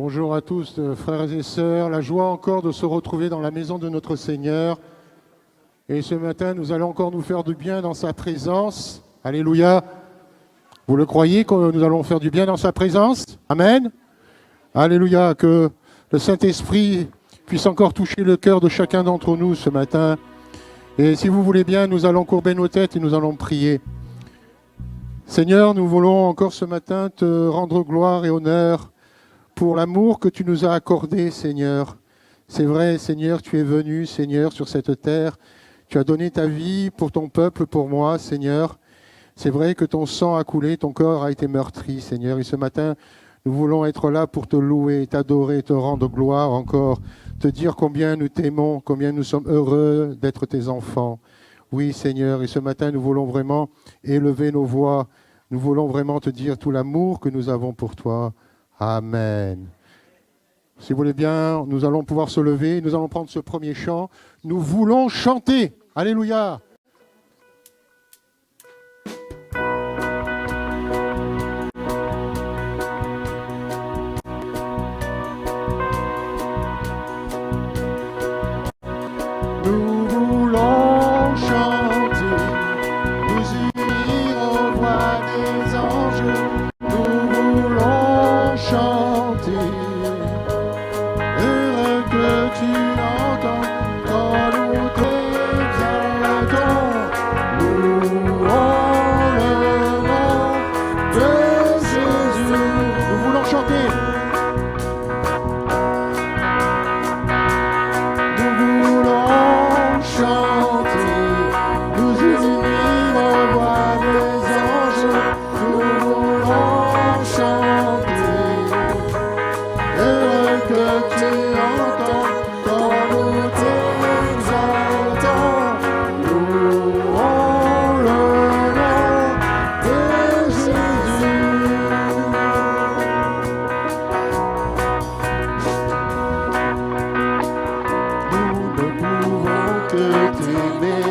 Bonjour à tous, frères et sœurs. La joie encore de se retrouver dans la maison de notre Seigneur. Et ce matin, nous allons encore nous faire du bien dans sa présence. Alléluia. Vous le croyez que nous allons faire du bien dans sa présence? Amen. Alléluia. Que le Saint-Esprit puisse encore toucher le cœur de chacun d'entre nous ce matin. Et si vous voulez bien, nous allons courber nos têtes et nous allons prier. Seigneur, nous voulons encore ce matin te rendre gloire et honneur pour l'amour que tu nous as accordé, Seigneur. C'est vrai, Seigneur, tu es venu, Seigneur, sur cette terre. Tu as donné ta vie pour ton peuple, pour moi, Seigneur. C'est vrai que ton sang a coulé, ton corps a été meurtri, Seigneur. Et ce matin, nous voulons être là pour te louer, t'adorer, te rendre gloire encore, te dire combien nous t'aimons, combien nous sommes heureux d'être tes enfants. Oui, Seigneur, et ce matin, nous voulons vraiment élever nos voix. Nous voulons vraiment te dire tout l'amour que nous avons pour toi. Amen. Si vous voulez bien, nous allons pouvoir se lever. Nous allons prendre ce premier chant. Nous voulons chanter. Alléluia. Nous voulons chanter, nous unir aux voix des anges. Nous voulons chanter, heureux que tu entends quand nous t'exaltons. Louons le nom de Jésus. Nous voulons chanter. Nous voulons chanter, nous unir aux voix des anges. Nous voulons chanter, heureux que tu entends quand nous t'exaltons. Louons le nom de Jésus. Nous ne pouvons que t'aimer,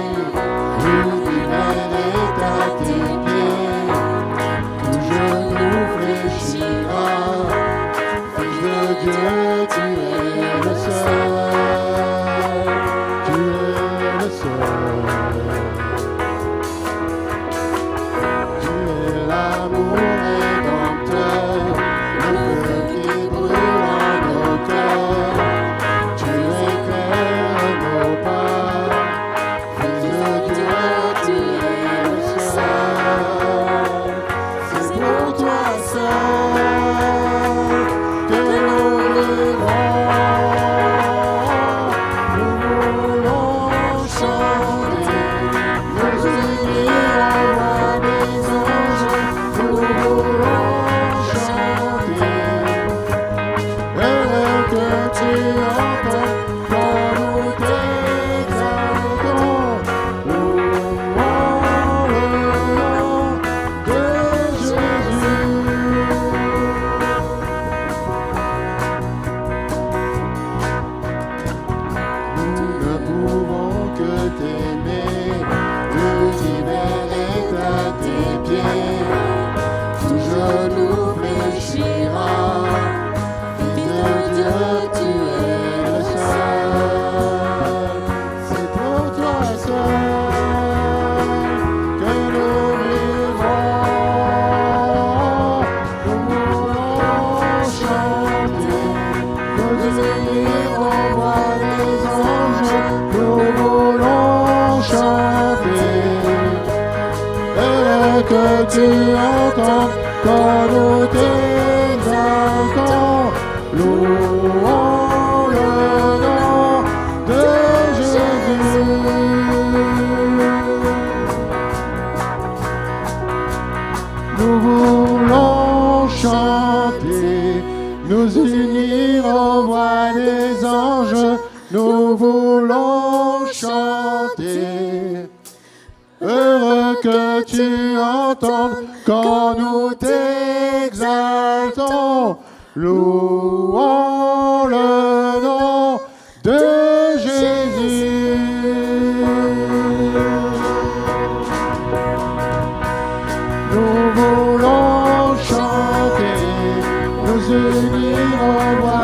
l'univers est à tes pieds, tout genou fléchira, Fils de Dieu, tu es le seul, tu es le seul, tu es l'amour rédempteur, le feu qui brûle en nos cœurs. Tu éclaires nos pas, Fils de Dieu, tu es le seul. C'est pour toi seul que nous vivons. Nous voulons chanter, nous unir aux voix des anges. Nous voulons chanter, heureux que tu entends quand nous t'exaltons. Louons le nom de Jésus. Nous ne pouvons que t'aimer, l'univers est à tes pieds, tout genou fléchira. Fils de Dieu, tu es le seul, c'est pour toi seul que nous vivons. Nous voulons chanter, nous unir aux voix des anges. Nous voulons chanter, heureux que tu entends quand nous t'exaltons. Louons le nom de Jésus. Nous voulons chanter, nous unir aux voix des anges. Nous voulons chanter, heureux que tu entendes quand nous t'exaltons. Louons le nom de Jésus. Nous voulons chanter, nous unir aux voix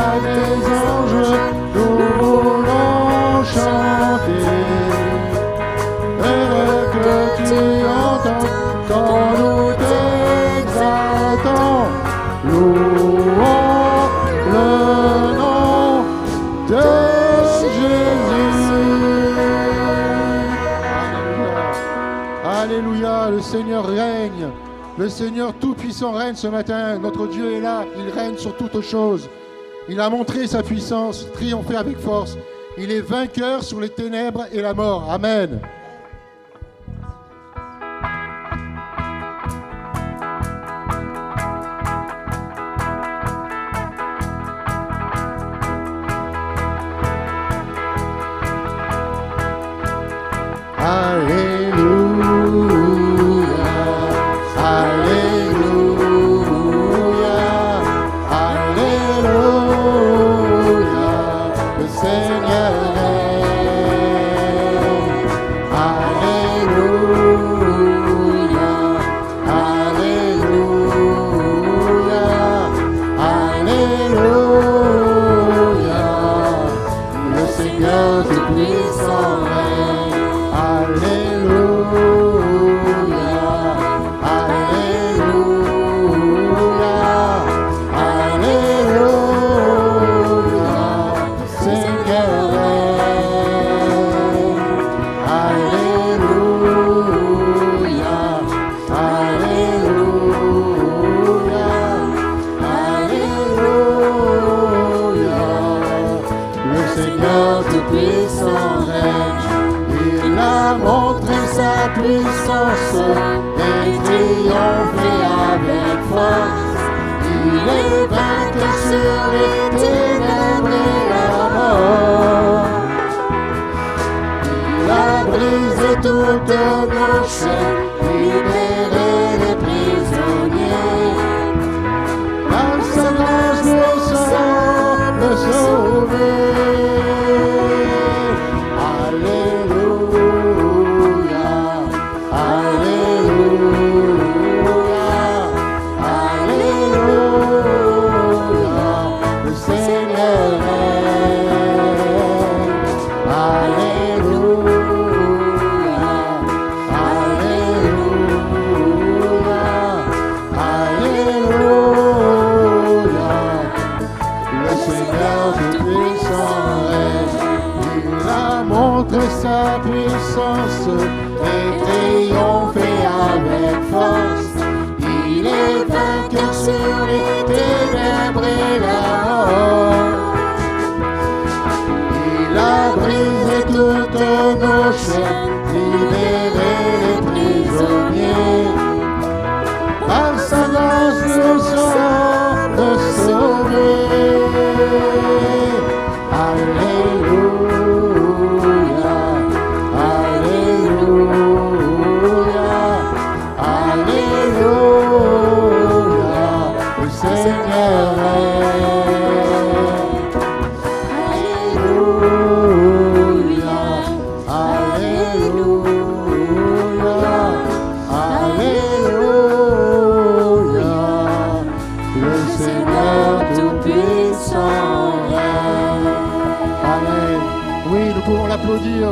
le Seigneur règne. Le Seigneur Tout-Puissant règne ce matin. Notre Dieu est là, il règne sur toutes choses. Il a montré sa puissance, triomphé avec force. Il est vainqueur sur les ténèbres et la mort. Amen.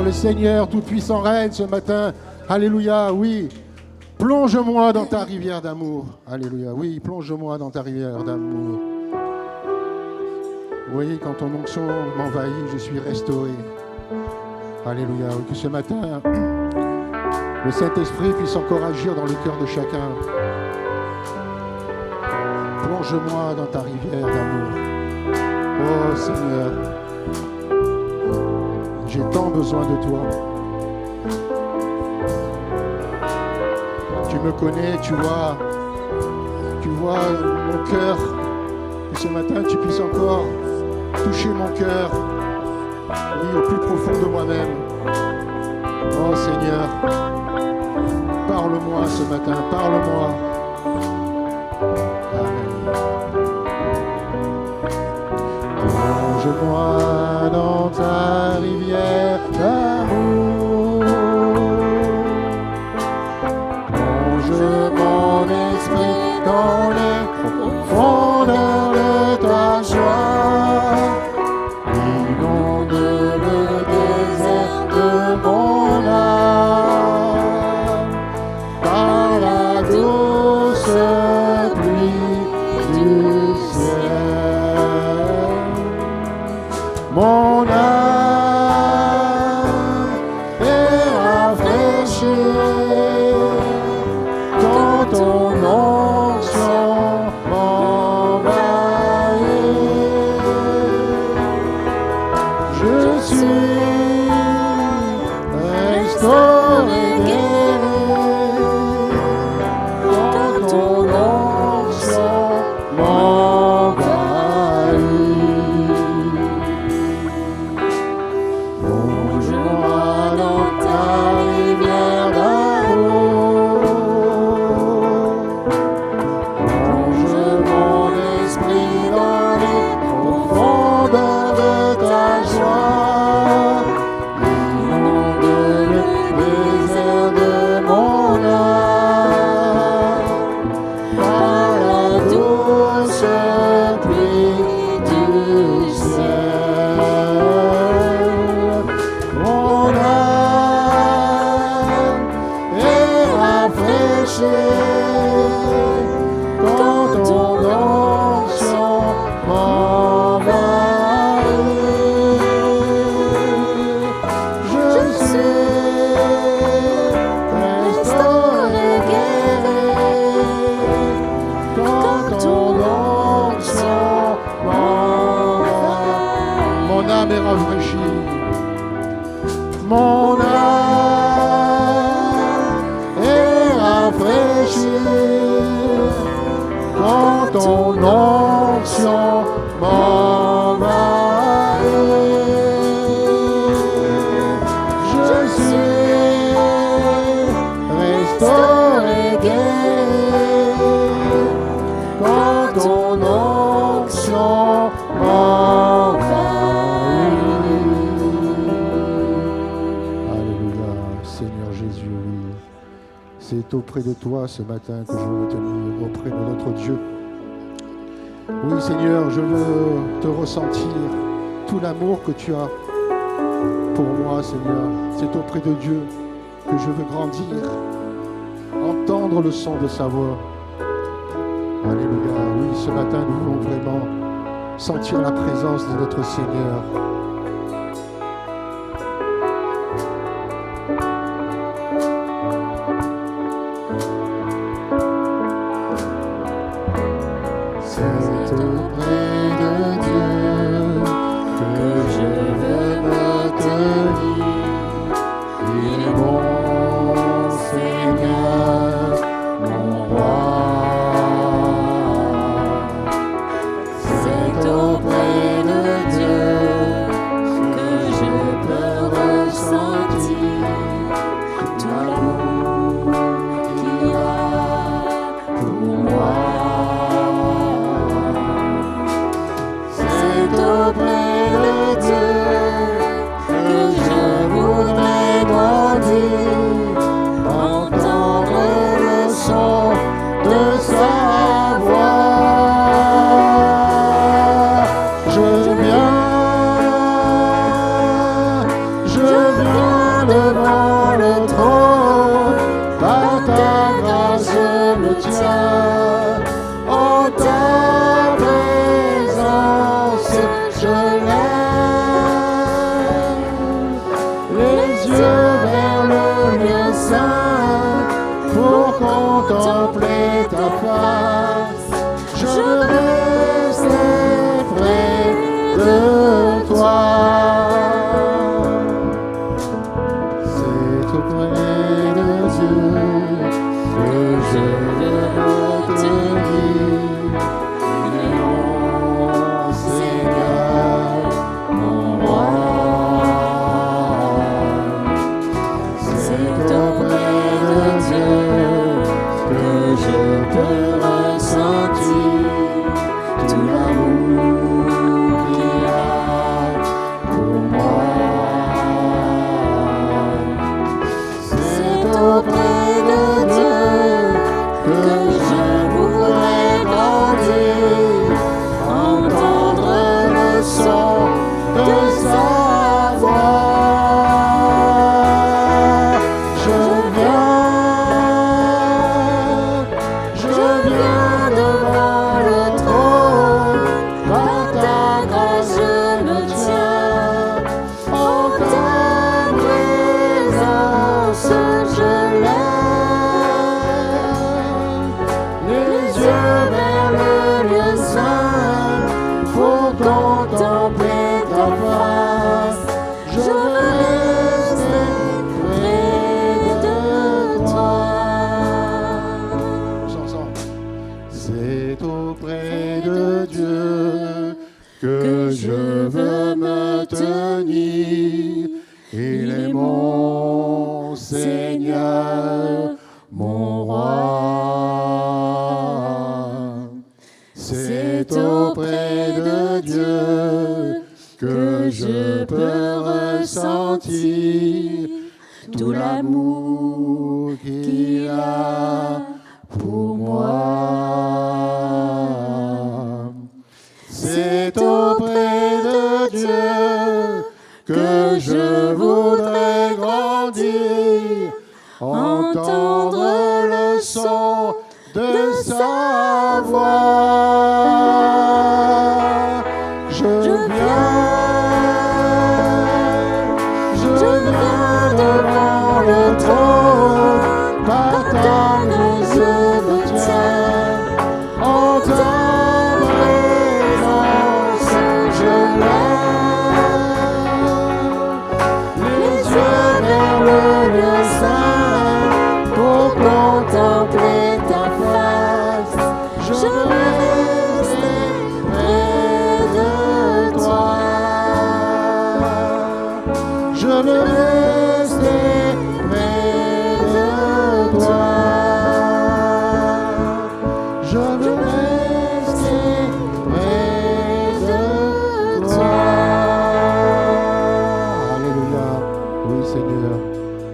Le Seigneur Tout-Puissant règne ce matin. Alléluia, oui. Plonge-moi dans ta rivière d'amour. Alléluia, oui, plonge-moi dans ta rivière d'amour. Oui, quand ton onction m'envahit, je suis restauré. Alléluia, oui, que ce matin, le Saint-Esprit puisse encore agir dans le cœur de chacun. Plonge-moi dans ta rivière d'amour. Oh Seigneur, j'ai tant besoin de toi. Tu me connais, tu vois mon cœur. Et ce matin, tu puisses encore toucher mon cœur, oui, au plus profond de moi-même. Oh Seigneur, parle-moi ce matin, parle-moi. Plonge-moi dans ta rivière d'amour. Plonge mon esprit dans les profondeurs de ta joie. Inonde le désert de mon âme par la douce pluie du ciel. Mon âme est rafraîchie quand ton onction m'envahit. Je suis restauré, guéri, quand ton onction m'envahit. Mon âme est rafraîchie. Mon âme est rafraîchie quand ton onction m'envahit. Je suis restauré, guéri, quand ton onction m'envahit. Alléluia, Seigneur Jésus, oui. C'est auprès de toi ce matin que je veux tenir, auprès de notre Dieu. Oui, Seigneur, je veux te ressentir, tout l'amour que tu as pour moi, Seigneur. C'est auprès de Dieu que je veux grandir, entendre le son de sa voix. Alléluia, oui, ce matin, nous voulons vraiment sentir la présence de notre Seigneur. C'est auprès de Dieu que je veux me tenir. Il est mon Seigneur, mon roi. C'est auprès de Dieu que je peux ressentir tout l'amour qu'il a pour moi. C'est auprès de Dieu que je voudrais grandir, entendre le son de sa voix. Je viens devant le trône, par ta grâce je me tiens, en ta présence je lève les yeux vers le lieu saint pour contempler ta face. Je veux rester près de toi. C'est auprès de Dieu que je veux me tenir. Il est mon Seigneur, mon roi. C'est auprès de Dieu que je peux ressentir tout l'amour qu'il a pour moi. C'est auprès de Dieu que je voudrais grandir, entendre le son de sa voix. Je viens devant le trône, par ta grâce je me tiens, en ta présence je lève les yeux vers le lieu saint pour contempler ta face. Je veux rester près de toi. Ensemble. C'est auprès de Dieu que je veux me tenir. Il est mon Seigneur, mon roi. C'est auprès de Dieu que je peux ressentir tout l'amour qu'il a pour moi. C'est auprès de Dieu que je voudrais grandir, entendre le son son de sa voix. Je viens devant le trône, par ta grâce je me tiens, en ta présence je lève les yeux vers le lieu saint pour contempler ta face. Je veux rester près de toi. Je veux rester près de toi. Je veux rester près de toi. Alléluia. Oui, Seigneur,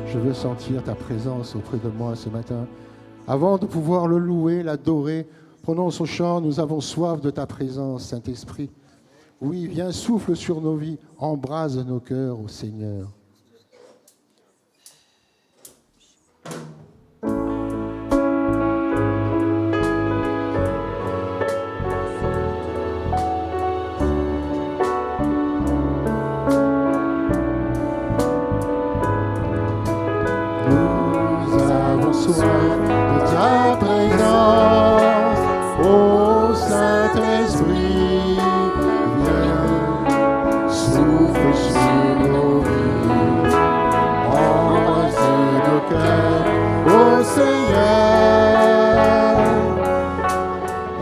je veux sentir ta présence auprès de moi ce matin. Avant de pouvoir le louer, l'adorer, prononce au chant, nous avons soif de ta présence, Saint-Esprit. Oui, viens, souffle sur nos vies, embrase nos cœurs au Seigneur. Nous avons soif de ta présence, ô Saint-Esprit, viens, souffle sur nos vies, embrase nos cœurs, ô Seigneur,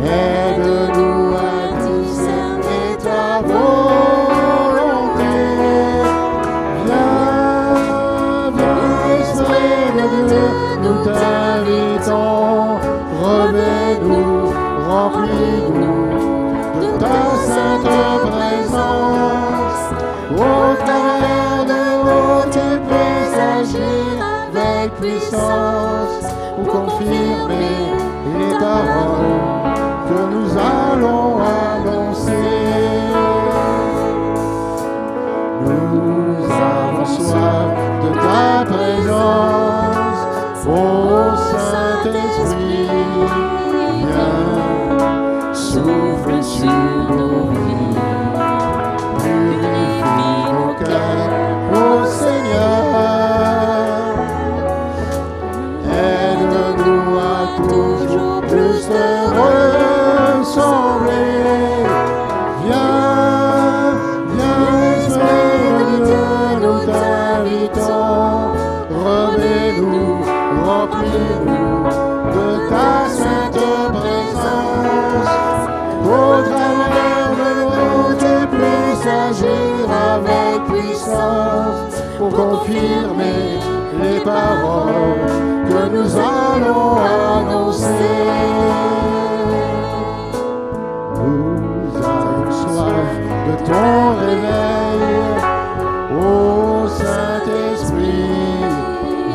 aide-nous à discerner ta volonté. Viens, Esprit de Dieu, nous t'invitons, remets-nous, remplis-nous de ta sainte présence. Au travers de nous, tu puisses agir avec puissance pour confirmer les paroles que nous allons annoncer. Nous avons soif de ta présence, ô Saint-Esprit, viens, souffle sur nos vies, purifie nos cœurs, ô Seigneur, aide-nous à toujours plus te ressembler. Viens, Esprit de Dieu, nous t'invitons, remets-nous, remplis-nous de ta sainte présence. Au travers de nous, tu puisses agir avec puissance pour confirmer les paroles que nous allons annoncer. Nous avons soif de ton réveil, ô Saint-Esprit,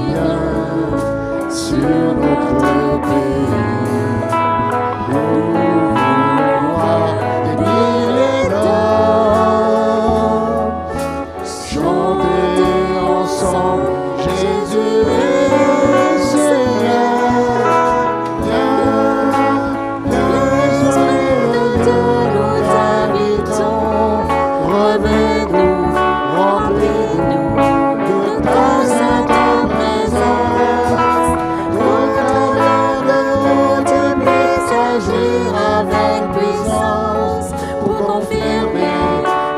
viens sur notre pays. Nous voulons voir des milliers d'hommes chanter ensemble, Jésus est Seigneur. Viens, Esprit de Dieu, nous t'invitons, remets-nous, remplis-nous de ta sainte présence. Au travers de nous, tu puisses agir avec puissance pour confirmer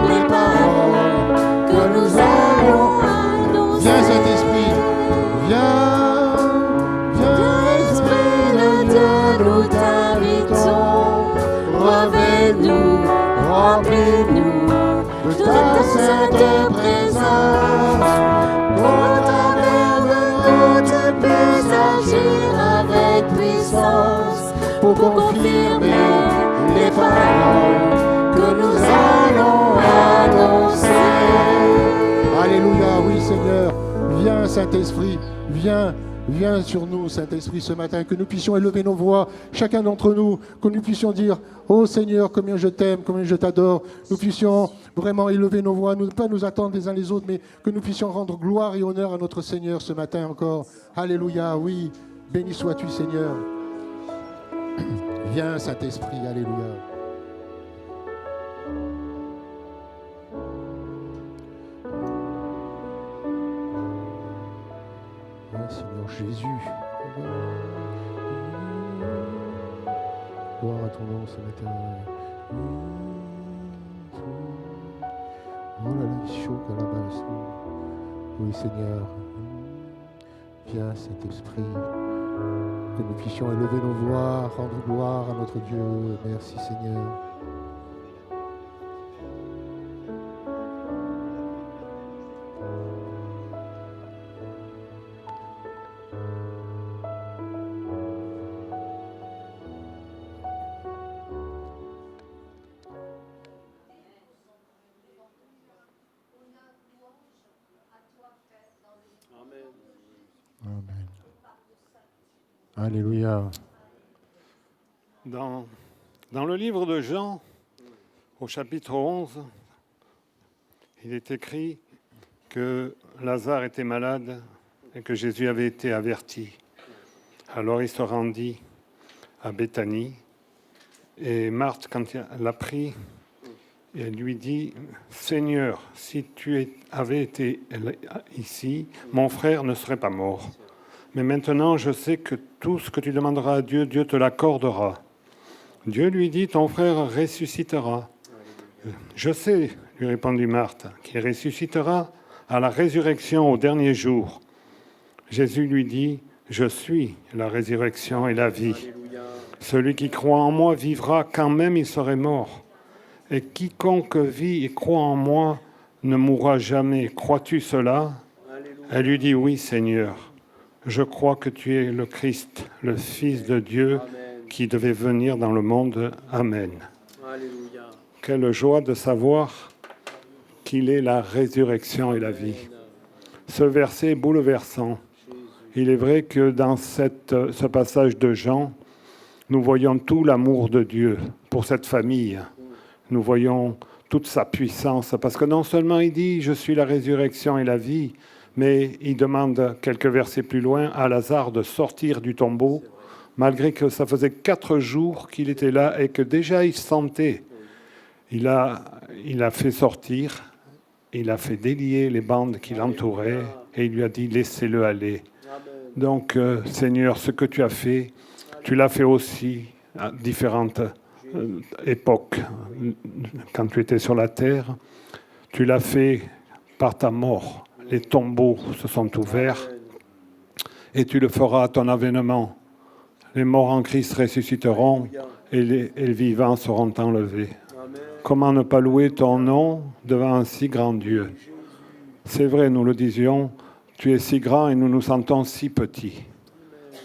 les paroles que nous allons annoncer. Viens, Saint-Esprit, viens, Esprit de Dieu, nous t'invitons, remets-nous, remplis-nous de ta sainte présence. Au travers de nous, tu puisses agir avec puissance pour confirmer les paroles que nous allons annoncer. Alléluia, oui Seigneur, viens Saint-Esprit, viens sur nous Saint-Esprit ce matin, que nous puissions élever nos voix, chacun d'entre nous, que nous puissions dire, oh Seigneur, combien je t'aime, combien je t'adore, nous puissions vraiment élever nos voix, ne pas nous attendre les uns les autres, mais que nous puissions rendre gloire et honneur à notre Seigneur ce matin encore. Alléluia, oui. Béni sois-tu, Seigneur. Viens, Saint-Esprit, alléluia. Oh, Seigneur Jésus. Gloire à ton nom ce matin. Oh là là, il chaud qu'à la base. Oui, Seigneur. Viens, Saint-Esprit. Que nous puissions élever nos voix, rendre gloire à notre Dieu. Merci, Seigneur. Amen. Alléluia. Dans le livre de Jean, au chapitre 11, il est écrit que Lazare était malade et que Jésus avait été averti. Alors il se rendit à Béthanie et Marthe, quand elle l'a pris, elle lui dit « Seigneur, si tu avais été ici, mon frère ne serait pas mort. Mais maintenant, je sais que tout ce que tu demanderas à Dieu, Dieu te l'accordera. » Dieu lui dit « Ton frère ressuscitera. » Je sais, lui répondit Marthe, qu'il ressuscitera à la résurrection au dernier jour. Jésus lui dit « Je suis la résurrection et la vie. Celui qui croit en moi vivra quand même il serait mort. Et quiconque vit et croit en moi ne mourra jamais. Crois-tu cela ? » Elle lui dit « Oui, Seigneur. Je crois que tu es le Christ, le Fils de Dieu qui devait venir dans le monde. Amen. » Alléluia. Quelle joie de savoir qu'il est la résurrection et la vie. Ce verset est bouleversant. Il est vrai que dans ce passage de Jean, nous voyons tout l'amour de Dieu pour cette famille. Nous voyons toute sa puissance, parce que non seulement il dit « Je suis la résurrection et la vie », mais il demande quelques versets plus loin à Lazare de sortir du tombeau, malgré que ça faisait 4 jours qu'il était là et que déjà il sentait. Il a fait sortir, il a fait délier les bandes qui l'entouraient et il lui a dit « Laissez-le aller ». Donc, Seigneur, ce que tu as fait, tu l'as fait aussi à différentes époques. Quand tu étais sur la terre, tu l'as fait par ta mort. Les tombeaux se sont ouverts et tu le feras à ton avènement. Les morts en Christ ressusciteront et les vivants seront enlevés. Comment ne pas louer ton nom devant un si grand Dieu? C'est vrai, nous le disions, tu es si grand et nous nous sentons si petits.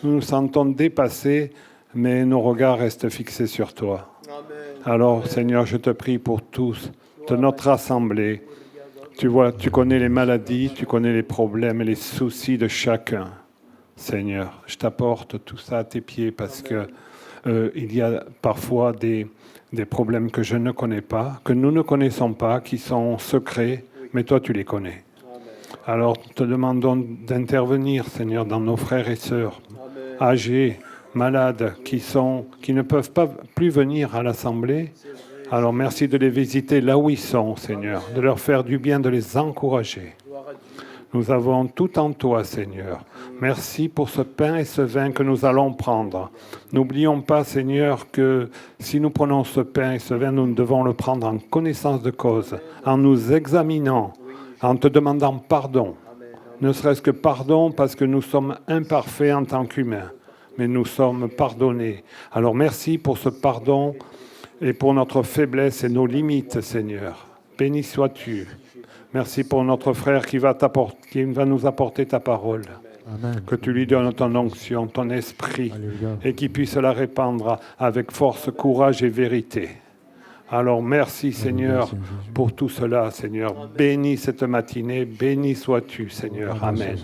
Nous nous sentons dépassés, mais nos regards restent fixés sur toi. Alors, Seigneur, je te prie pour tous de notre assemblée. Tu vois, tu connais les maladies, tu connais les problèmes et les soucis de chacun. Seigneur, je t'apporte tout ça à tes pieds parce que il y a parfois des problèmes que je ne connais pas, que nous ne connaissons pas, qui sont secrets, mais toi tu les connais. Alors te demandons d'intervenir, Seigneur, dans nos frères et sœurs âgés, malades, qui ne peuvent pas plus venir à l'assemblée. Alors merci de les visiter là où ils sont, Seigneur, de leur faire du bien, de les encourager. Nous avons tout en toi, Seigneur. Merci pour ce pain et ce vin que nous allons prendre. N'oublions pas, Seigneur, que si nous prenons ce pain et ce vin, nous devons le prendre en connaissance de cause, en nous examinant, en te demandant pardon. Ne serait-ce que pardon parce que nous sommes imparfaits en tant qu'humains, mais nous sommes pardonnés. Alors merci pour ce pardon et pour notre faiblesse et nos limites, Seigneur. Béni sois-tu. Merci pour notre frère qui va nous apporter ta parole. Amen. Que tu lui donnes ton onction, ton esprit, Alléluia. Et qu'il puisse la répandre avec force, courage et vérité. Alors merci, Seigneur, pour tout cela, Seigneur. Bénis cette matinée, béni sois-tu, Seigneur. Amen.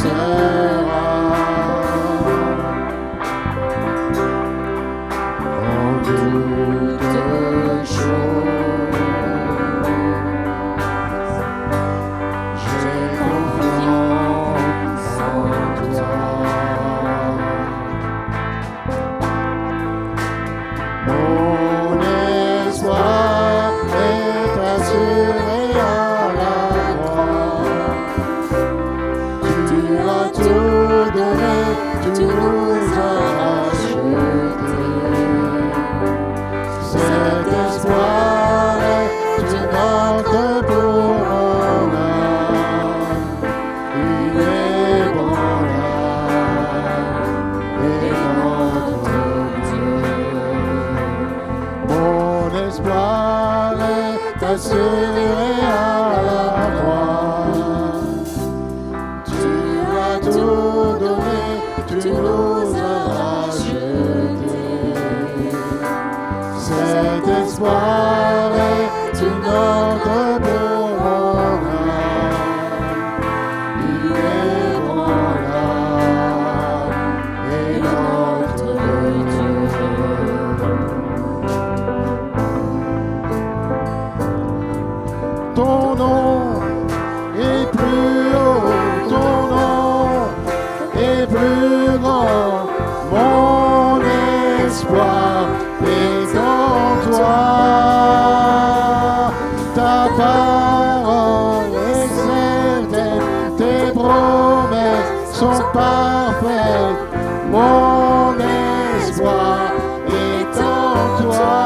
sera en toutes choses. J'ai confiance en toi. Mon espoir est assuré à la croix. Tu as tout donné, tu nous as rachetés. Cet espoir est une encre pour mon âme, inébranlable et notre Dieu. Mon espoir est assuré à la croix. Tu as tout donné, tu nous as rachetés. Cet espoir est une encre pour mon âme, inébranlable et notre Dieu. Ton nom est plus haut, ton nom est plus grand. Mon espoir est en toi. Ta parole est certaine, tes promesses sont parfaites. Mon espoir est en toi.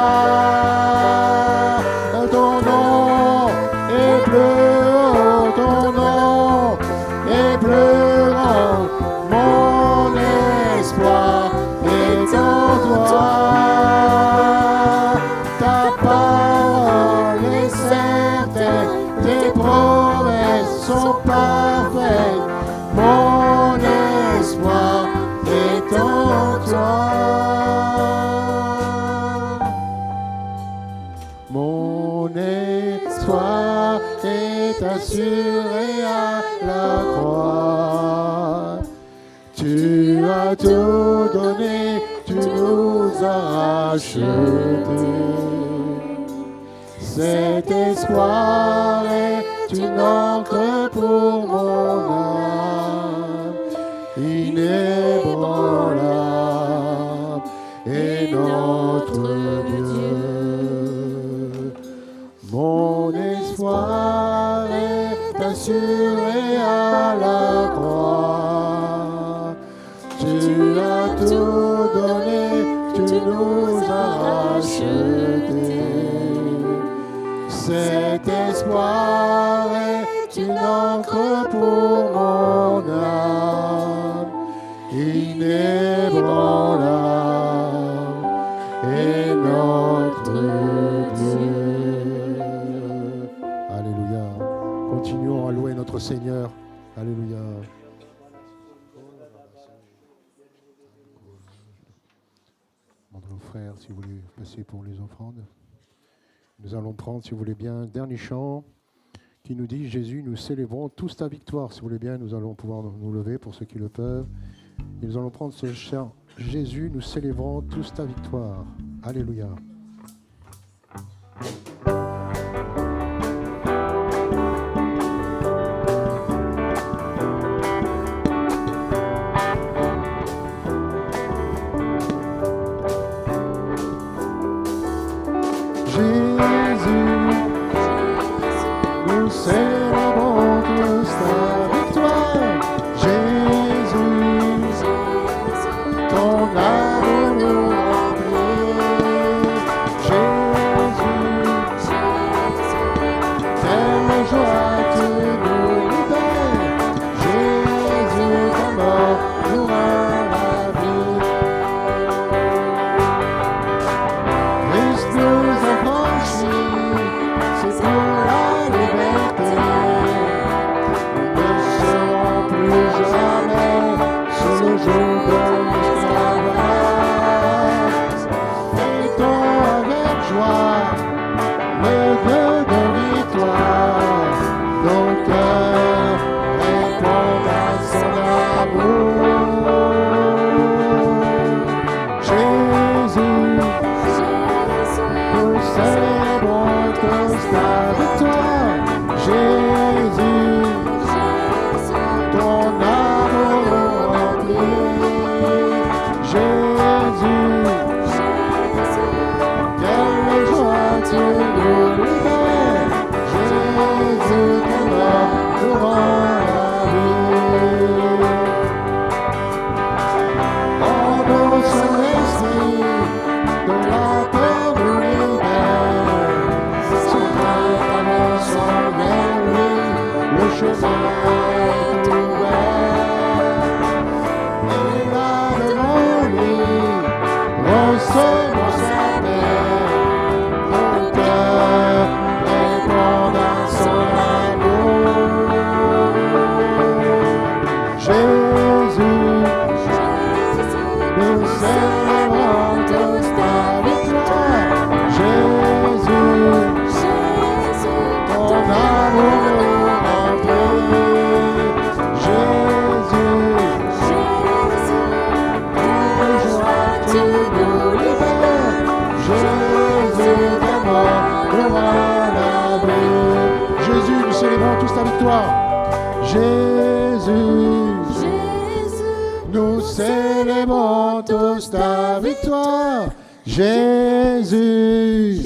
Ton nom est plus haut, ton nom est plus grand. Mon espoir est en toi. Ta parole est certaine, tes promesses sont parfaites. Mon espoir est en toi. Mon espoir est assuré à la croix. Tu as tout donné, tu nous as rachetés. Cet espoir est une encre pour mon âme, inébranlable et notre Dieu. Mon espoir est assuré à la croix. Tu as tout donné, tu nous as rachetés. Cet espoir est une encre pour mon âme, inébranlable et notre Dieu. Alléluia. Continuons à louer notre Seigneur. Alléluia. Demande aux frères si vous voulez passer pour les offrandes. Nous allons prendre, si vous voulez bien, un dernier chant qui nous dit « Jésus, nous célébrons tous ta victoire ». Si vous voulez bien, nous allons pouvoir nous lever pour ceux qui le peuvent. Et nous allons prendre ce chant « Jésus, nous célébrons tous ta victoire ». Alléluia. Nous célébrons tous ta victoire, Jésus, ton amour nous remplit, Jésus, quelle joie tu nous libères, Jésus, ta mort nous rend la vie, Christ nous a franchis, c'est pour la liberté. Nous ne serons plus jamais sous le joug de l'esclavage. Fêtons avec joie le Dieu de victoire. Nos cœurs répondent à son chemin est ouvert. Et là devant lui, recevons sa paix. Mon cœur répond à son amour. Jésus, nous célébrons tous ta victoire. Jésus, ton amour nous remplit. Jésus, toute joie tu nous libères. Jésus, ta mort nous rend la vie. Jésus, nous célébrons tous ta victoire. Jésus, nous célébrons tous ta victoire. Jésus,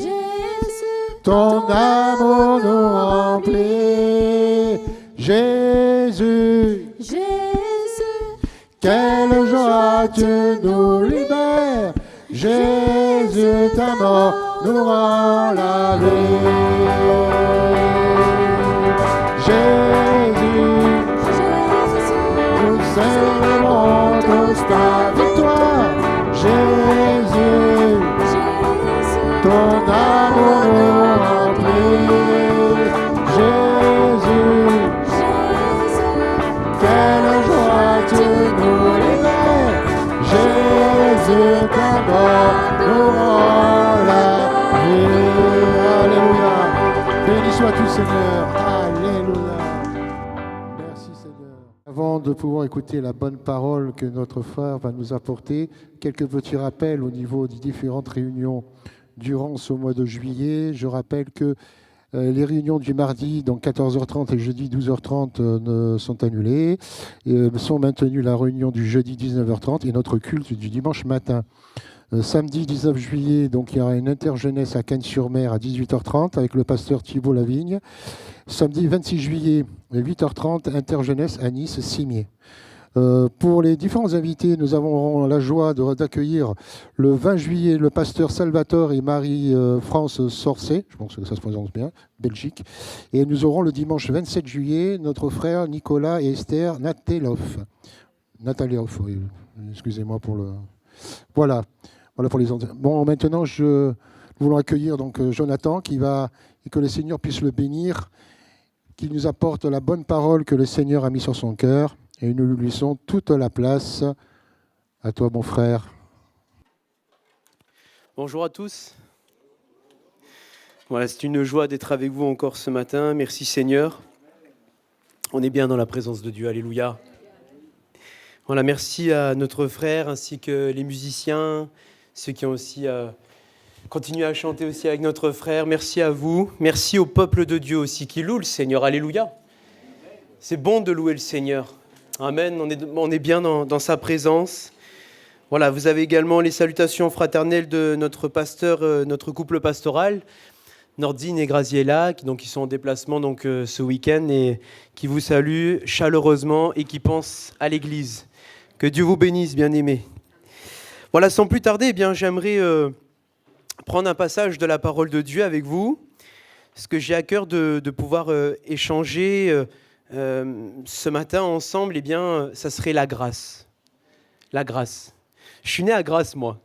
ton amour nous remplit. Jésus, quelle joie tu nous libères. Jésus, ta mort nous rend la vie. Jésus, nous célébrons tous ta victoire. Jésus, ton amour nous remplit. Jésus, quelle joie tu nous libères. Jésus, ta mort nous rend la vie. Alléluia. Béni sois-tu, Seigneur. Alléluia. Merci, Seigneur. Avant de pouvoir écouter la bonne parole que notre frère va nous apporter, quelques petits rappels au niveau des différentes réunions durant ce mois de juillet. Je rappelle que les réunions du mardi, donc 14h30 et jeudi 12h30, sont annulées. Sont maintenues la réunion du jeudi 19h30 et notre culte du dimanche matin. Samedi 19 juillet, donc, il y aura une interjeunesse à Cagnes-sur-Mer à 18h30 avec le pasteur Thibault Lavigne. Samedi 26 juillet, 8h30, interjeunesse à Nice-Cimier. Pour les différents invités, nous avons la joie d'accueillir le 20 juillet le pasteur Salvatore et Marie-France Sorcé, je pense que ça se prononce bien, Belgique. Et nous aurons le dimanche 27 juillet notre frère Nicolas et Esther Nateloff. Oui, excusez-moi pour le... Voilà pour les... Bon, maintenant, nous voulons accueillir donc Jonathan et que le Seigneur puisse le bénir, qu'il nous apporte la bonne parole que le Seigneur a mis sur son cœur. Et nous lui laissons toute la place. À toi, mon frère. Bonjour à tous. Voilà, c'est une joie d'être avec vous encore ce matin. Merci Seigneur. On est bien dans la présence de Dieu. Alléluia. Voilà, merci à notre frère ainsi que les musiciens, ceux qui ont aussi continué à chanter aussi avec notre frère. Merci à vous. Merci au peuple de Dieu aussi qui loue le Seigneur. Alléluia. C'est bon de louer le Seigneur. Amen, on est bien dans sa présence. Voilà, vous avez également les salutations fraternelles de notre pasteur, notre couple pastoral, Nordine et Graziella, qui sont en déplacement ce week-end et qui vous saluent chaleureusement et qui pensent à l'Église. Que Dieu vous bénisse, bien-aimés. Voilà, sans plus tarder, j'aimerais prendre un passage de la parole de Dieu avec vous, parce que j'ai à cœur de pouvoir échanger ce matin ensemble, ça serait la grâce. La grâce. Je suis né à Grasse, moi.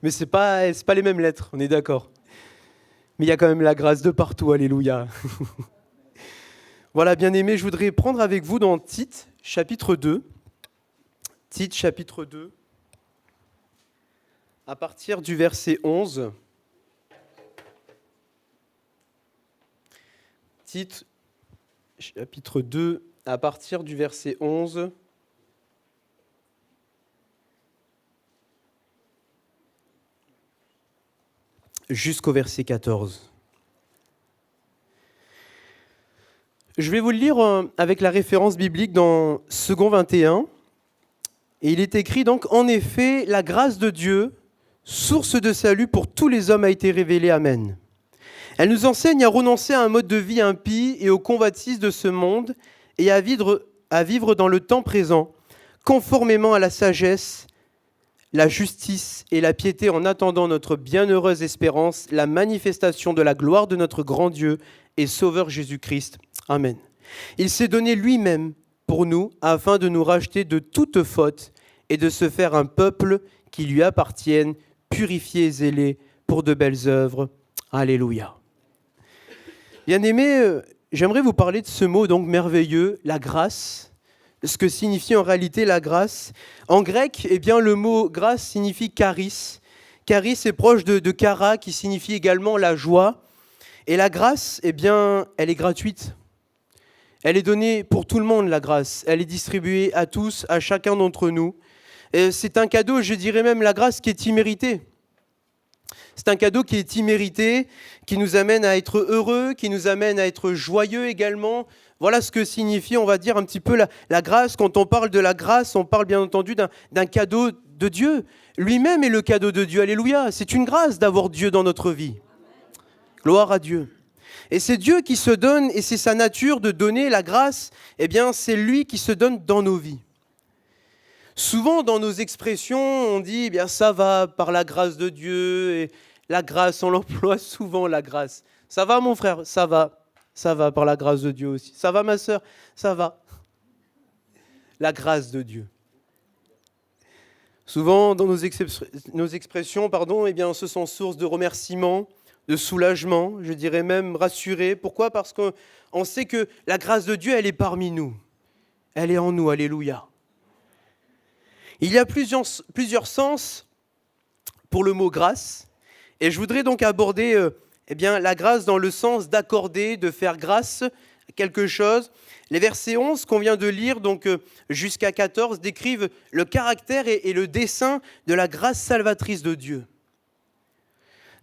Mais c'est pas les mêmes lettres, on est d'accord. Mais il y a quand même la grâce de partout, alléluia. Voilà, bien-aimés, je voudrais prendre avec vous dans Tite, chapitre 2. Tite, chapitre 2, à partir du verset 11. Tite, chapitre 2, à partir du verset 11. Jusqu'au verset 14. Je vais vous le lire avec la référence biblique dans Second 21. Et il est écrit donc, « En effet, la grâce de Dieu, source de salut pour tous les hommes, a été révélée. Amen. Elle nous enseigne à renoncer à un mode de vie impie et aux convoitises de ce monde et à vivre dans le temps présent, conformément à la sagesse, la justice et la piété en attendant notre bienheureuse espérance, la manifestation de la gloire de notre grand Dieu et Sauveur Jésus-Christ. Amen. Il s'est donné lui-même pour nous afin de nous racheter de toute faute et de se faire un peuple qui lui appartienne, purifié et zélé pour de belles œuvres. Alléluia. Bien-aimés, j'aimerais vous parler de ce mot donc merveilleux, la grâce, ce que signifie en réalité la grâce. En grec, eh bien, le mot grâce signifie charis. Charis est proche de chara, qui signifie également la joie. Et la grâce, eh bien, elle est gratuite. Elle est donnée pour tout le monde, la grâce. Elle est distribuée à tous, à chacun d'entre nous. Et c'est un cadeau, je dirais même la grâce qui est imméritée. C'est un cadeau qui est immérité, qui nous amène à être heureux, qui nous amène à être joyeux également. Voilà ce que signifie, on va dire, un petit peu la grâce. Quand on parle de la grâce, on parle bien entendu d'un cadeau de Dieu. Lui-même est le cadeau de Dieu. Alléluia. C'est une grâce d'avoir Dieu dans notre vie. Gloire à Dieu. Et c'est Dieu qui se donne, et c'est sa nature de donner la grâce. Eh bien, c'est lui qui se donne dans nos vies. Souvent, dans nos expressions, on dit, eh bien, ça va par la grâce de Dieu. Et la grâce, on l'emploie souvent, la grâce. Ça va, mon frère? Ça va. Ça va par la grâce de Dieu aussi. Ça va, ma sœur? Ça va. La grâce de Dieu. Souvent, dans nos expressions, eh bien, ce sont source de remerciements, de soulagement, je dirais même rassuré. Pourquoi? Parce qu'on sait que la grâce de Dieu, elle est parmi nous. Elle est en nous, alléluia. Il y a plusieurs sens pour le mot grâce. Et je voudrais donc aborder eh bien, la grâce dans le sens d'accorder, de faire grâce à quelque chose. Les versets 11 qu'on vient de lire, donc jusqu'à 14, décrivent le caractère et le dessein de la grâce salvatrice de Dieu.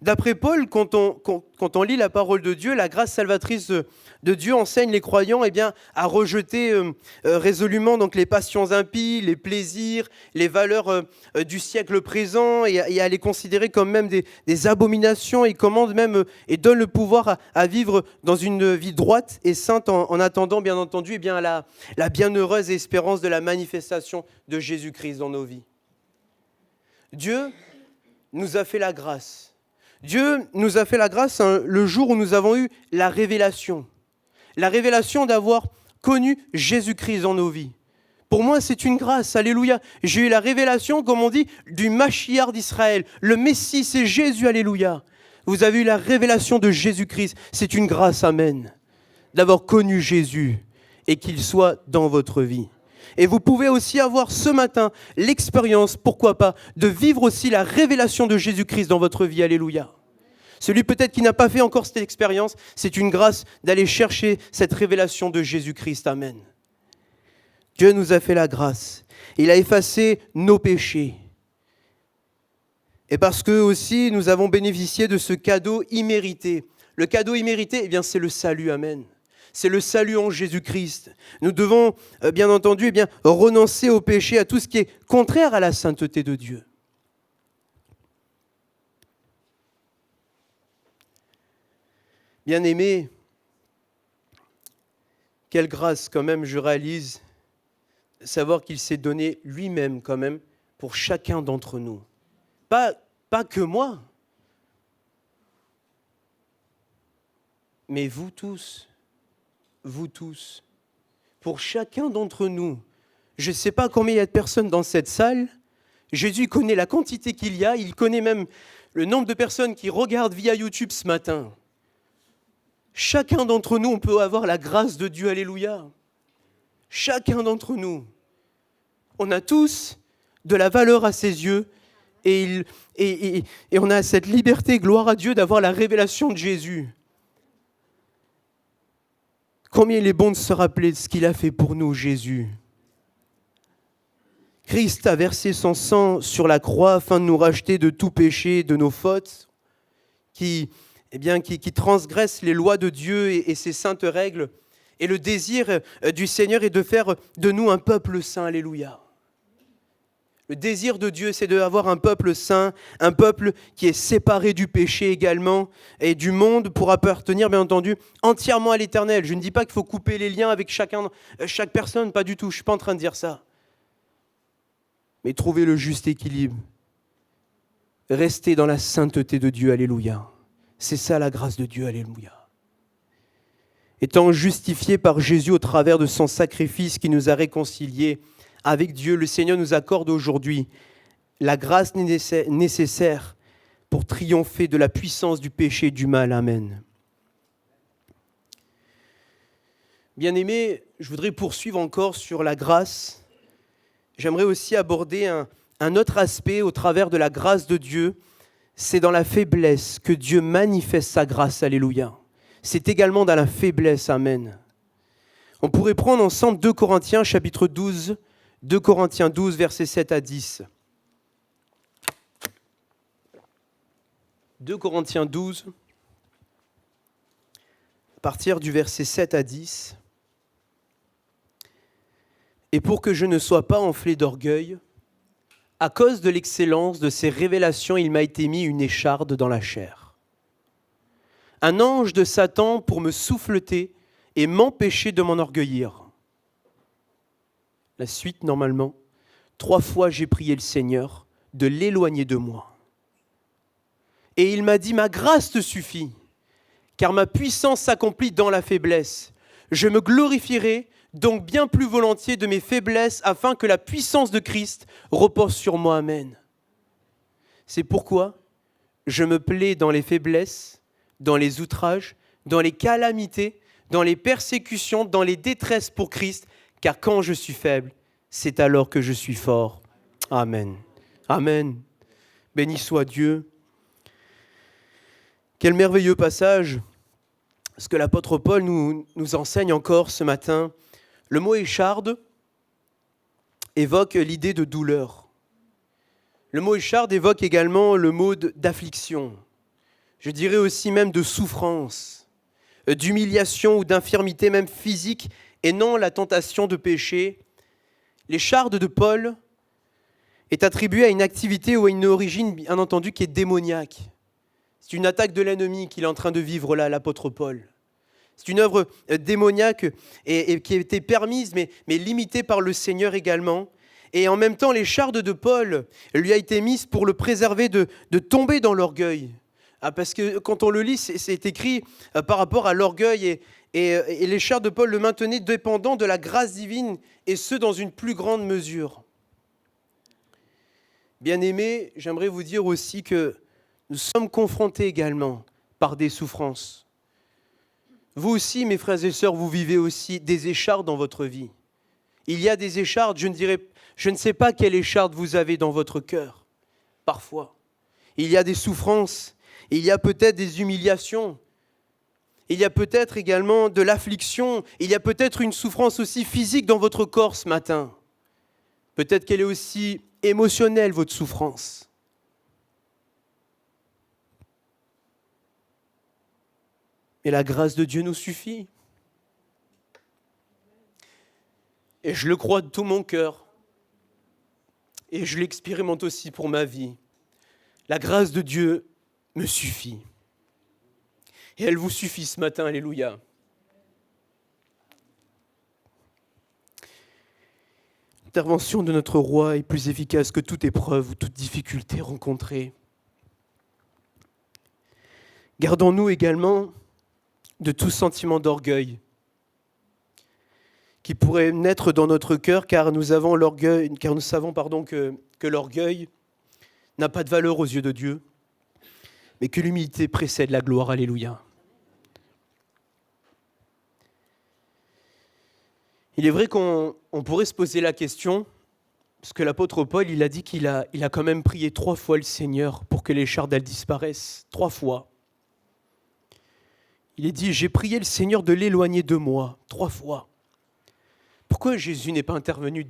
D'après Paul, quand on lit la parole de Dieu, la grâce salvatrice de Dieu enseigne les croyants eh bien, à rejeter résolument donc, les passions impies, les plaisirs, les valeurs du siècle présent et à les considérer comme même des abominations. Il commande même et donne le pouvoir à vivre dans une vie droite et sainte en attendant bien entendu eh bien, la bienheureuse espérance de la manifestation de Jésus-Christ dans nos vies. Dieu nous a fait la grâce. Dieu nous a fait la grâce le jour où nous avons eu la révélation d'avoir connu Jésus-Christ dans nos vies. Pour moi, c'est une grâce, alléluia. J'ai eu la révélation, comme on dit, du Mashiach d'Israël. Le Messie, c'est Jésus, alléluia. Vous avez eu la révélation de Jésus-Christ. C'est une grâce, amen, d'avoir connu Jésus et qu'il soit dans votre vie. Et vous pouvez aussi avoir ce matin l'expérience, pourquoi pas, de vivre aussi la révélation de Jésus-Christ dans votre vie. Alléluia. Celui peut-être qui n'a pas fait encore cette expérience, c'est une grâce d'aller chercher cette révélation de Jésus-Christ. Amen. Dieu nous a fait la grâce. Il a effacé nos péchés. Et parce que aussi nous avons bénéficié de ce cadeau immérité. Le cadeau immérité, eh bien, c'est le salut. Amen. C'est le salut en Jésus-Christ. Nous devons, bien entendu, eh bien, renoncer au péché, à tout ce qui est contraire à la sainteté de Dieu. Bien-aimés, quelle grâce quand même je réalise, savoir qu'il s'est donné lui-même quand même pour chacun d'entre nous. Pas que moi, mais vous tous, pour chacun d'entre nous. Je ne sais pas combien il y a de personnes dans cette salle. Jésus connaît la quantité qu'il y a. Il connaît même le nombre de personnes qui regardent via YouTube ce matin. Chacun d'entre nous, on peut avoir la grâce de Dieu. Alléluia. Chacun d'entre nous. On a tous de la valeur à ses yeux et on a cette liberté, gloire à Dieu, d'avoir la révélation de Jésus. Combien il est bon de se rappeler de ce qu'il a fait pour nous, Jésus. Christ a versé son sang sur la croix afin de nous racheter de tout péché, de nos fautes, qui transgressent les lois de Dieu et ses saintes règles. Et le désir du Seigneur est de faire de nous un peuple saint. Alléluia. Le désir de Dieu, c'est d'avoir un peuple saint, un peuple qui est séparé du péché également et du monde pour appartenir, bien entendu, entièrement à l'Éternel. Je ne dis pas qu'il faut couper les liens avec chaque personne, pas du tout, je ne suis pas en train de dire ça. Mais trouver le juste équilibre. Rester dans la sainteté de Dieu, alléluia. C'est ça la grâce de Dieu, alléluia. étant justifiés par Jésus au travers de son sacrifice qui nous a réconciliés avec Dieu, le Seigneur nous accorde aujourd'hui la grâce nécessaire pour triompher de la puissance du péché et du mal. Amen. Bien-aimés, je voudrais poursuivre encore sur la grâce. J'aimerais aussi aborder un autre aspect au travers de la grâce de Dieu. C'est dans la faiblesse que Dieu manifeste sa grâce. Alléluia. C'est également dans la faiblesse. Amen. On pourrait prendre ensemble 2 Corinthiens chapitre 12, 2 Corinthiens 12, versets 7 à 10. 2 Corinthiens 12, à partir du verset 7 à 10. Et pour que je ne sois pas enflé d'orgueil, à cause de l'excellence de ces révélations, il m'a été mis une écharde dans la chair. Un ange de Satan pour me souffleter et m'empêcher de m'enorgueillir. La suite, normalement. 3 fois j'ai prié le Seigneur de l'éloigner de moi. Et il m'a dit, ma grâce te suffit, car ma puissance s'accomplit dans la faiblesse. Je me glorifierai donc bien plus volontiers de mes faiblesses, afin que la puissance de Christ repose sur moi. Amen. C'est pourquoi je me plais dans les faiblesses, dans les outrages, dans les calamités, dans les persécutions, dans les détresses pour Christ, car quand je suis faible, c'est alors que je suis fort. Amen. Amen. Béni soit Dieu. Quel merveilleux passage, ce que l'apôtre Paul nous enseigne encore ce matin. Le mot écharde évoque l'idée de douleur. Le mot écharde évoque également le mot d'affliction. Je dirais aussi même de souffrance, d'humiliation ou d'infirmité même physique et non la tentation de péché. L'écharde de Paul est attribuée à une activité ou à une origine, bien entendu, qui est démoniaque. C'est une attaque de l'ennemi qu'il est en train de vivre là, l'apôtre Paul. C'est une œuvre démoniaque et qui a été permise, mais limitée par le Seigneur également. Et en même temps, l'écharde de Paul lui a été mise pour le préserver de tomber dans l'orgueil. Parce que quand on le lit, c'est écrit par rapport à l'orgueil et l'écharde de Paul le maintenait dépendant de la grâce divine, et ce, dans une plus grande mesure. Bien-aimés, j'aimerais vous dire aussi que nous sommes confrontés également par des souffrances. Vous aussi, mes frères et sœurs, vous vivez aussi des échardes dans votre vie. Il y a des échardes, je ne sais pas quelle écharde vous avez dans votre cœur, parfois. Il y a des souffrances, il y a peut-être des humiliations, il y a peut-être également de l'affliction, il y a peut-être une souffrance aussi physique dans votre corps ce matin. Peut-être qu'elle est aussi émotionnelle, votre souffrance. Et la grâce de Dieu nous suffit. Et je le crois de tout mon cœur. Et je l'expérimente aussi pour ma vie. La grâce de Dieu me suffit. Et elle vous suffit ce matin, alléluia. L'intervention de notre roi est plus efficace que toute épreuve ou toute difficulté rencontrée. Gardons-nous également de tout sentiment d'orgueil qui pourrait naître dans notre cœur, car nous savons que l'orgueil n'a pas de valeur aux yeux de Dieu, mais que l'humilité précède la gloire. Alléluia. Il est vrai qu'on pourrait se poser la question, parce que l'apôtre Paul, il a dit qu'il a quand même prié 3 fois le Seigneur pour que l'écharde disparaisse. 3 fois. Il est dit, j'ai prié le Seigneur de l'éloigner de moi, 3 fois. Pourquoi Jésus n'est pas intervenu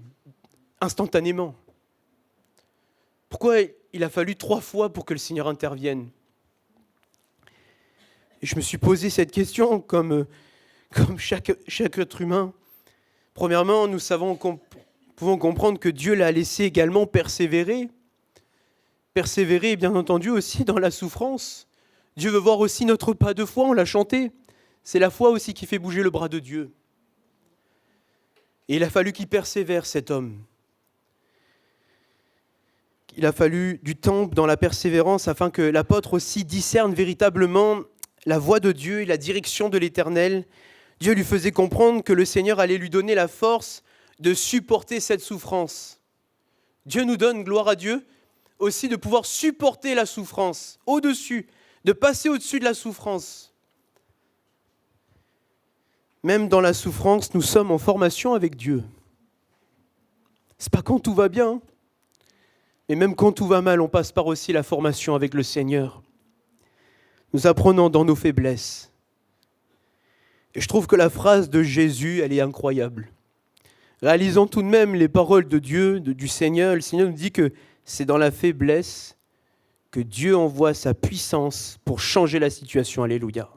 instantanément? Pourquoi il a fallu 3 fois pour que le Seigneur intervienne? Et je me suis posé cette question comme chaque être humain. Premièrement, nous pouvons comprendre que Dieu l'a laissé également persévérer. Persévérer, bien entendu, aussi dans la souffrance. Dieu veut voir aussi notre pas de foi, on l'a chanté. C'est la foi aussi qui fait bouger le bras de Dieu. Et il a fallu qu'il persévère, cet homme. Il a fallu du temps dans la persévérance afin que l'apôtre aussi discerne véritablement la voie de Dieu et la direction de l'Éternel, Dieu lui faisait comprendre que le Seigneur allait lui donner la force de supporter cette souffrance. Dieu nous donne, gloire à Dieu, aussi de pouvoir supporter la souffrance, au-dessus, de passer au-dessus de la souffrance. Même dans la souffrance, nous sommes en formation avec Dieu. C'est pas quand tout va bien, mais même quand tout va mal, on passe par aussi la formation avec le Seigneur. Nous apprenons dans nos faiblesses. Et je trouve que la phrase de Jésus, elle est incroyable. Réalisons tout de même les paroles de Dieu, du Seigneur. Le Seigneur nous dit que c'est dans la faiblesse que Dieu envoie sa puissance pour changer la situation. Alléluia.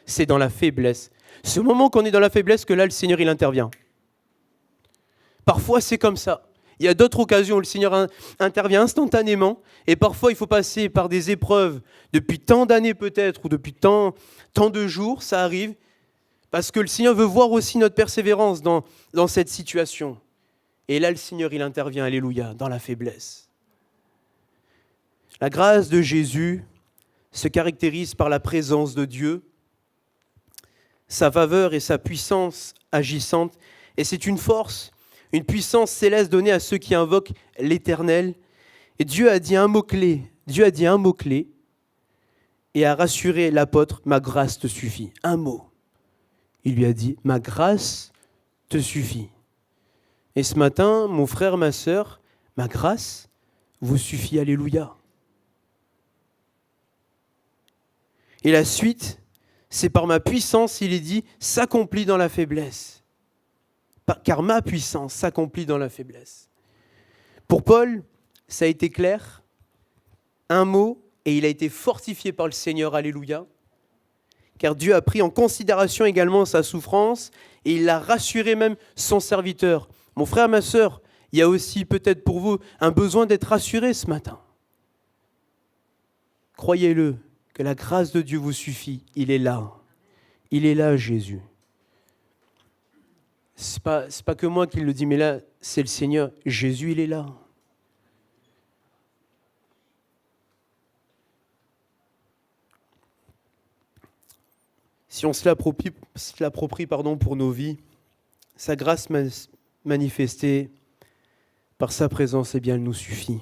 C'est dans la faiblesse. Ce moment qu'on est dans la faiblesse que là, le Seigneur, il intervient. Parfois, c'est comme ça. Il y a d'autres occasions où le Seigneur intervient instantanément. Et parfois, il faut passer par des épreuves depuis tant d'années peut-être, ou depuis tant de jours, ça arrive. Parce que le Seigneur veut voir aussi notre persévérance dans cette situation. Et là, le Seigneur, il intervient, alléluia, dans la faiblesse. La grâce de Jésus se caractérise par la présence de Dieu, sa faveur et sa puissance agissante. Et c'est une force, une puissance céleste donnée à ceux qui invoquent l'Éternel. Et Dieu a dit un mot-clé. Dieu a dit un mot-clé et a rassuré l'apôtre, ma grâce te suffit. Un mot. Il lui a dit, ma grâce te suffit. Et ce matin, mon frère, ma sœur, ma grâce vous suffit, alléluia. Et la suite, c'est par ma puissance, il est dit, s'accomplit dans la faiblesse. Car ma puissance s'accomplit dans la faiblesse. Pour Paul, ça a été clair, un mot, et il a été fortifié par le Seigneur, alléluia. Car Dieu a pris en considération également sa souffrance et il a rassuré même son serviteur. Mon frère, ma sœur, il y a aussi peut-être pour vous un besoin d'être rassuré ce matin. Croyez-le, que la grâce de Dieu vous suffit. Il est là. Il est là, Jésus. C'est pas que moi qui le dis, mais là, c'est le Seigneur. Jésus, il est là. Si on se l'approprie pour nos vies, sa grâce manifestée par sa présence, eh bien, elle nous suffit.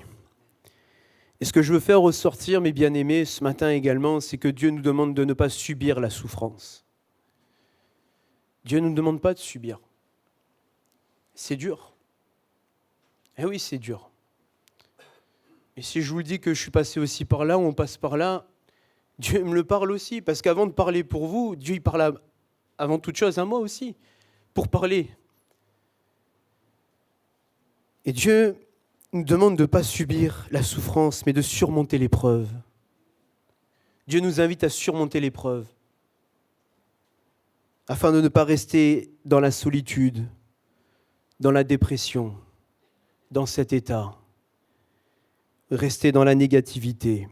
Et ce que je veux faire ressortir, mes bien-aimés, ce matin également, c'est que Dieu nous demande de ne pas subir la souffrance. Dieu ne nous demande pas de subir. C'est dur. Eh oui, c'est dur. Et si je vous dis que je suis passé aussi par là, ou on passe par là, Dieu me le parle aussi, parce qu'avant de parler pour vous, Dieu il parle avant toute chose à moi aussi, pour parler. Et Dieu nous demande de ne pas subir la souffrance, mais de surmonter l'épreuve. Dieu nous invite à surmonter l'épreuve, afin de ne pas rester dans la solitude, dans la dépression, dans cet état, rester dans la négativité.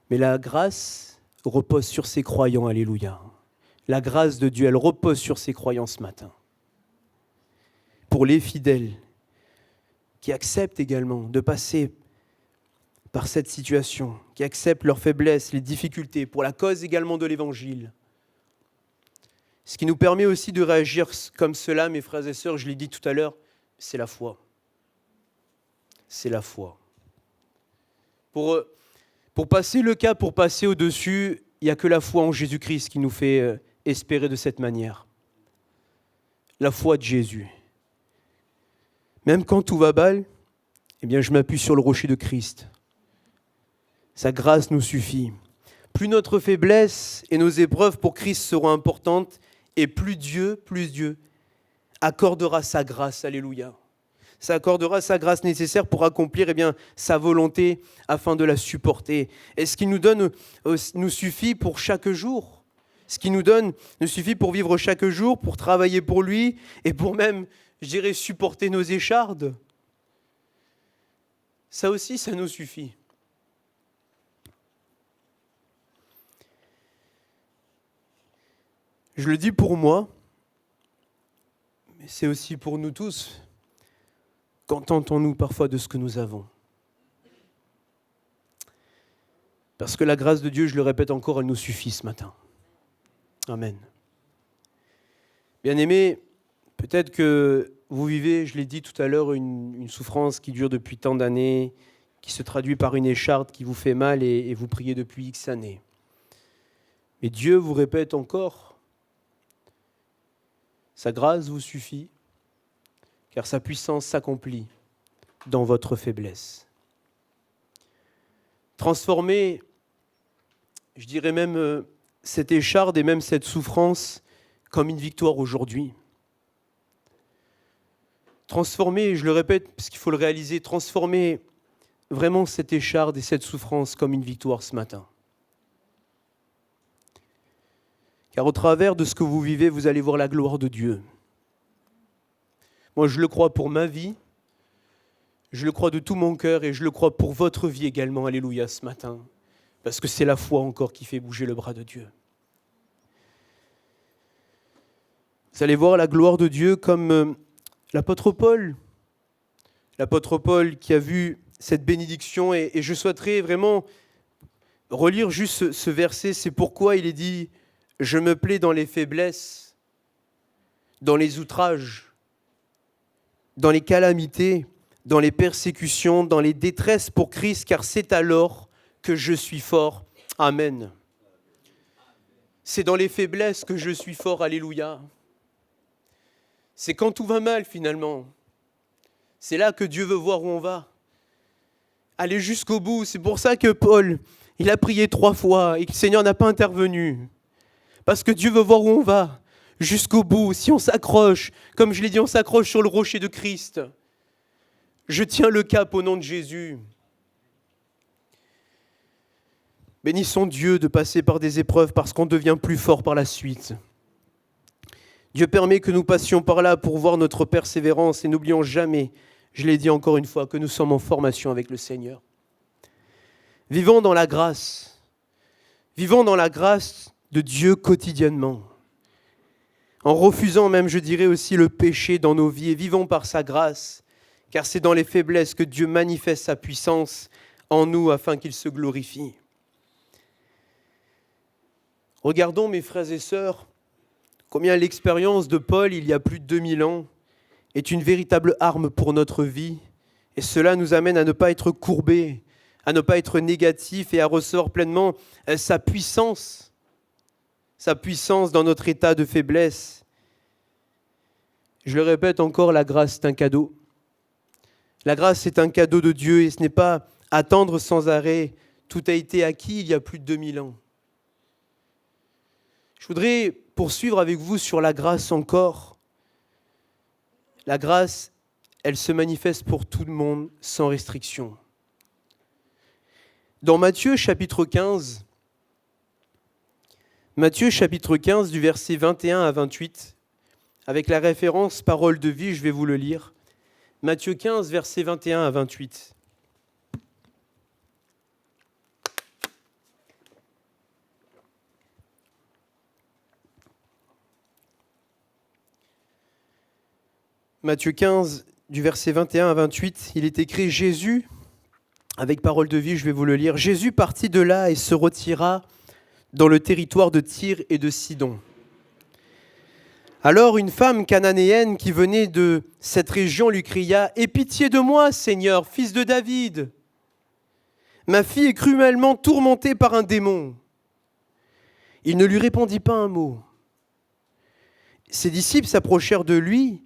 Mais la grâce repose sur ses croyants, alléluia. La grâce de Dieu, elle repose sur ses croyants ce matin. Pour les fidèles qui acceptent également de passer par cette situation, qui acceptent leurs faiblesses, les difficultés, pour la cause également de l'Évangile. Ce qui nous permet aussi de réagir comme cela, mes frères et sœurs, je l'ai dit tout à l'heure, c'est la foi. C'est la foi. Pour passer le cap, pour passer au-dessus, il n'y a que la foi en Jésus-Christ qui nous fait espérer de cette manière. La foi de Jésus. Même quand tout va mal, eh bien, je m'appuie sur le rocher de Christ. Sa grâce nous suffit. Plus notre faiblesse et nos épreuves pour Christ seront importantes, et plus Dieu accordera sa grâce. Alléluia. Ça accordera sa grâce nécessaire pour accomplir sa volonté afin de la supporter. Et ce qu'il nous donne nous suffit pour chaque jour. Ce qu'il nous donne nous suffit pour vivre chaque jour, pour travailler pour lui et pour même, je dirais, supporter nos échardes. Ça aussi, ça nous suffit. Je le dis pour moi, mais c'est aussi pour nous tous. Contentons-nous parfois de ce que nous avons. Parce que la grâce de Dieu, je le répète encore, elle nous suffit ce matin. Amen. Bien-aimés, peut-être que vous vivez, je l'ai dit tout à l'heure, une souffrance qui dure depuis tant d'années, qui se traduit par une écharpe qui vous fait mal et vous priez depuis X années. Mais Dieu vous répète encore, sa grâce vous suffit, car sa puissance s'accomplit dans votre faiblesse. Transformez, je dirais même, cette écharde et même cette souffrance comme une victoire aujourd'hui. Transformez, je le répète parce qu'il faut le réaliser, transformez vraiment cette écharde et cette souffrance comme une victoire ce matin. Car au travers de ce que vous vivez, vous allez voir la gloire de Dieu. Moi, je le crois pour ma vie, je le crois de tout mon cœur et je le crois pour votre vie également, alléluia, ce matin. Parce que c'est la foi encore qui fait bouger le bras de Dieu. Vous allez voir la gloire de Dieu comme l'apôtre Paul qui a vu cette bénédiction et je souhaiterais vraiment relire juste ce verset, c'est pourquoi il est dit « Je me plais dans les faiblesses, dans les outrages, dans les calamités, dans les persécutions, dans les détresses pour Christ, car c'est alors que je suis fort. Amen. » C'est dans les faiblesses que je suis fort, alléluia. C'est quand tout va mal finalement. C'est là que Dieu veut voir où on va. Aller jusqu'au bout. C'est pour ça que Paul, il a prié 3 fois et que le Seigneur n'a pas intervenu. Parce que Dieu veut voir où on va. Jusqu'au bout. Si on s'accroche, comme je l'ai dit, on s'accroche sur le rocher de Christ. Je tiens le cap au nom de Jésus. Bénissons Dieu de passer par des épreuves parce qu'on devient plus fort par la suite. Dieu permet que nous passions par là pour voir notre persévérance et n'oublions jamais, je l'ai dit encore une fois, que nous sommes en formation avec le Seigneur. Vivons dans la grâce. Vivons dans la grâce de Dieu quotidiennement. En refusant même, je dirais aussi, le péché dans nos vies et vivons par sa grâce, car c'est dans les faiblesses que Dieu manifeste sa puissance en nous afin qu'il se glorifie. Regardons, mes frères et sœurs, combien l'expérience de Paul, il y a plus de 2000 ans, est une véritable arme pour notre vie. Et cela nous amène à ne pas être courbés, à ne pas être négatifs et à recevoir pleinement sa puissance dans notre état de faiblesse. Je le répète encore, la grâce est un cadeau. La grâce est un cadeau de Dieu et ce n'est pas attendre sans arrêt. Tout a été acquis il y a plus de 2000 ans. Je voudrais poursuivre avec vous sur la grâce encore. La grâce, elle se manifeste pour tout le monde sans restriction. Dans Matthieu chapitre 15, du verset 21 à 28, avec la référence parole de vie, je vais vous le lire. Matthieu 15, versets 21 à 28. Matthieu 15, du verset 21 à 28, il est écrit « Jésus, avec parole de vie, je vais vous le lire, Jésus partit de là et se retira dans le territoire de Tyr et de Sidon. Alors une femme cananéenne qui venait de cette région lui cria « Aie pitié de moi, Seigneur, fils de David. Ma fille est cruellement tourmentée par un démon. » Il ne lui répondit pas un mot. Ses disciples s'approchèrent de lui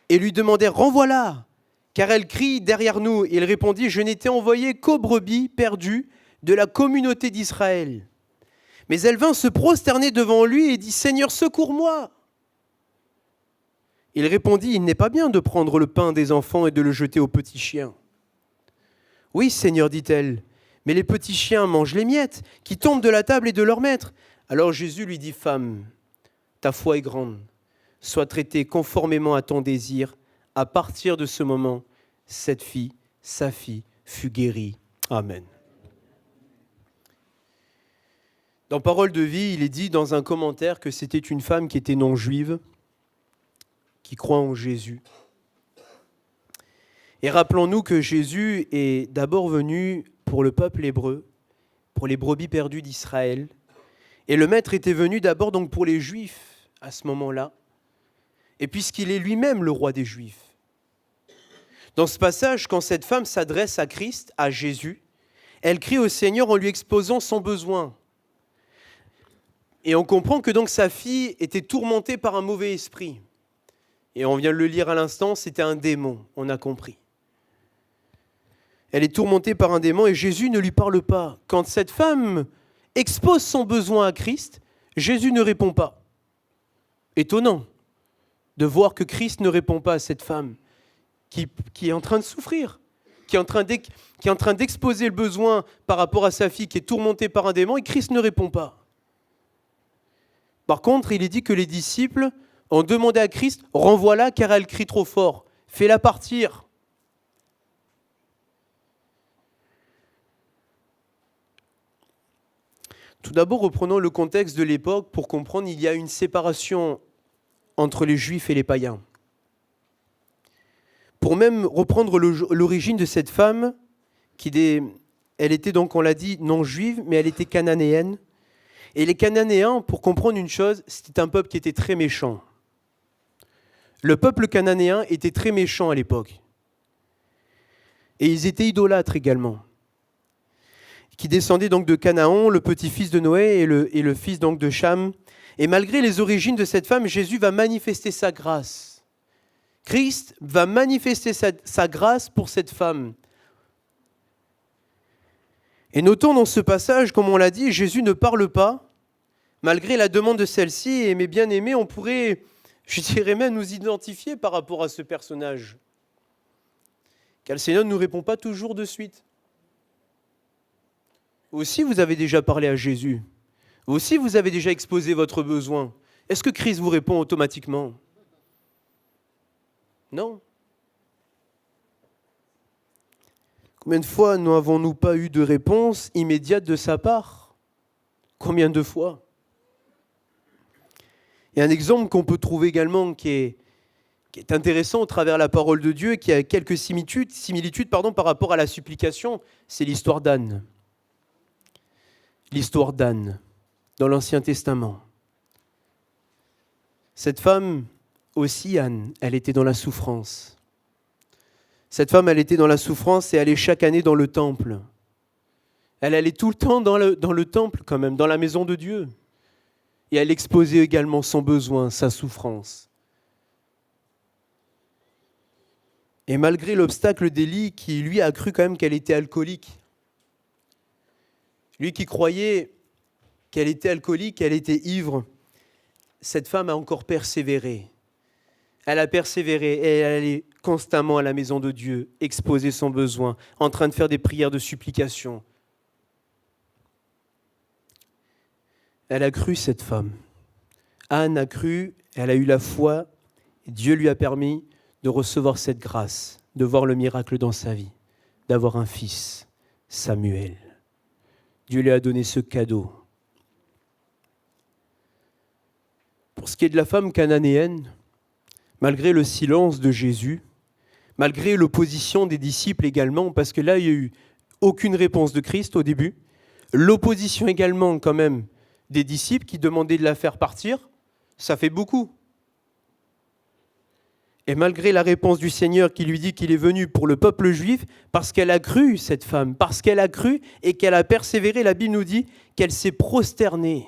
et lui demandèrent « Renvoie-la, car elle crie derrière nous. » Et il répondit « Je n'étais envoyé qu'aux brebis perdues de la communauté d'Israël. » Mais elle vint se prosterner devant lui et dit « Seigneur, secours-moi !» Il répondit « Il n'est pas bien de prendre le pain des enfants et de le jeter aux petits chiens. »« Oui, Seigneur, dit-elle, mais les petits chiens mangent les miettes qui tombent de la table et de leur maître. » Alors Jésus lui dit « Femme, ta foi est grande. Sois traitée conformément à ton désir. » À partir de ce moment, cette fille, sa fille, fut guérie. Amen. Dans Parole de vie, il est dit dans un commentaire que c'était une femme qui était non juive, qui croit en Jésus. Et rappelons-nous que Jésus est d'abord venu pour le peuple hébreu, pour les brebis perdues d'Israël. Et le Maître était venu d'abord donc pour les Juifs à ce moment-là. et puisqu'il est lui-même le roi des Juifs. Dans ce passage, quand cette femme s'adresse à Christ, à Jésus, elle crie au Seigneur en lui exposant son besoin. Et on comprend que donc sa fille était tourmentée par un mauvais esprit. Et on vient de le lire à l'instant, c'était un démon, on a compris. Elle est tourmentée par un démon et Jésus ne lui parle pas. Quand cette femme expose son besoin à Christ, Jésus ne répond pas. Étonnant de voir que Christ ne répond pas à cette femme qui est en train de souffrir, qui est en train d'exposer le besoin par rapport à sa fille qui est tourmentée par un démon et Christ ne répond pas. Par contre, il est dit que les disciples ont demandé à Christ « Renvoie-la car elle crie trop fort, fais-la partir ». Tout d'abord, reprenons le contexte de l'époque pour comprendre qu'il y a une séparation entre les Juifs et les païens. Pour même reprendre l'origine de cette femme, elle était donc, on l'a dit, non juive, mais elle était cananéenne. Et les Cananéens, pour comprendre une chose, c'était un peuple qui était très méchant. Le peuple cananéen était très méchant à l'époque. Et ils étaient idolâtres également. Qui descendait donc de Canaan, le petit-fils de Noé et le fils donc de Cham. Et malgré les origines de cette femme, Jésus va manifester sa grâce. Christ va manifester sa grâce pour cette femme. Et notons dans ce passage, comme on l'a dit, Jésus ne parle pas, malgré la demande de celle-ci. Et mes bien-aimés, on pourrait, je dirais même, nous identifier par rapport à ce personnage. Car le Seigneur ne nous répond pas toujours de suite. Aussi, vous avez déjà parlé à Jésus. Aussi, vous avez déjà exposé votre besoin. Est-ce que Christ vous répond automatiquement ? Non. Combien de fois n'avons-nous pas eu de réponse immédiate de sa part ? Combien de fois ? Et un exemple qu'on peut trouver également qui est intéressant au travers de la parole de Dieu, qui a quelques similitudes par rapport à la supplication, c'est l'histoire d'Anne. L'histoire d'Anne dans l'Ancien Testament. Cette femme aussi, Anne, elle était dans la souffrance. Cette femme, elle était dans la souffrance et elle allait chaque année dans le temple. Elle allait tout le temps dans le temple quand même, dans la maison de Dieu. Et elle exposait également son besoin, sa souffrance. Et malgré l'obstacle d'Élie, qui lui a cru quand même qu'elle était alcoolique, lui qui croyait qu'elle était alcoolique, qu'elle était ivre, cette femme a encore persévéré. Elle a persévéré et elle allait constamment à la maison de Dieu, exposer son besoin, en train de faire des prières de supplication. Elle a cru, cette femme. Anne a cru, elle a eu la foi, et Dieu lui a permis de recevoir cette grâce, de voir le miracle dans sa vie, d'avoir un fils, Samuel. Dieu lui a donné ce cadeau. Pour ce qui est de la femme cananéenne, malgré le silence de Jésus, malgré l'opposition des disciples également, parce que là, il n'y a eu aucune réponse de Christ au début, l'opposition également quand même des disciples qui demandaient de la faire partir, ça fait beaucoup. Et malgré la réponse du Seigneur qui lui dit qu'il est venu pour le peuple juif, parce qu'elle a cru, cette femme, parce qu'elle a cru et qu'elle a persévéré, la Bible nous dit qu'elle s'est prosternée.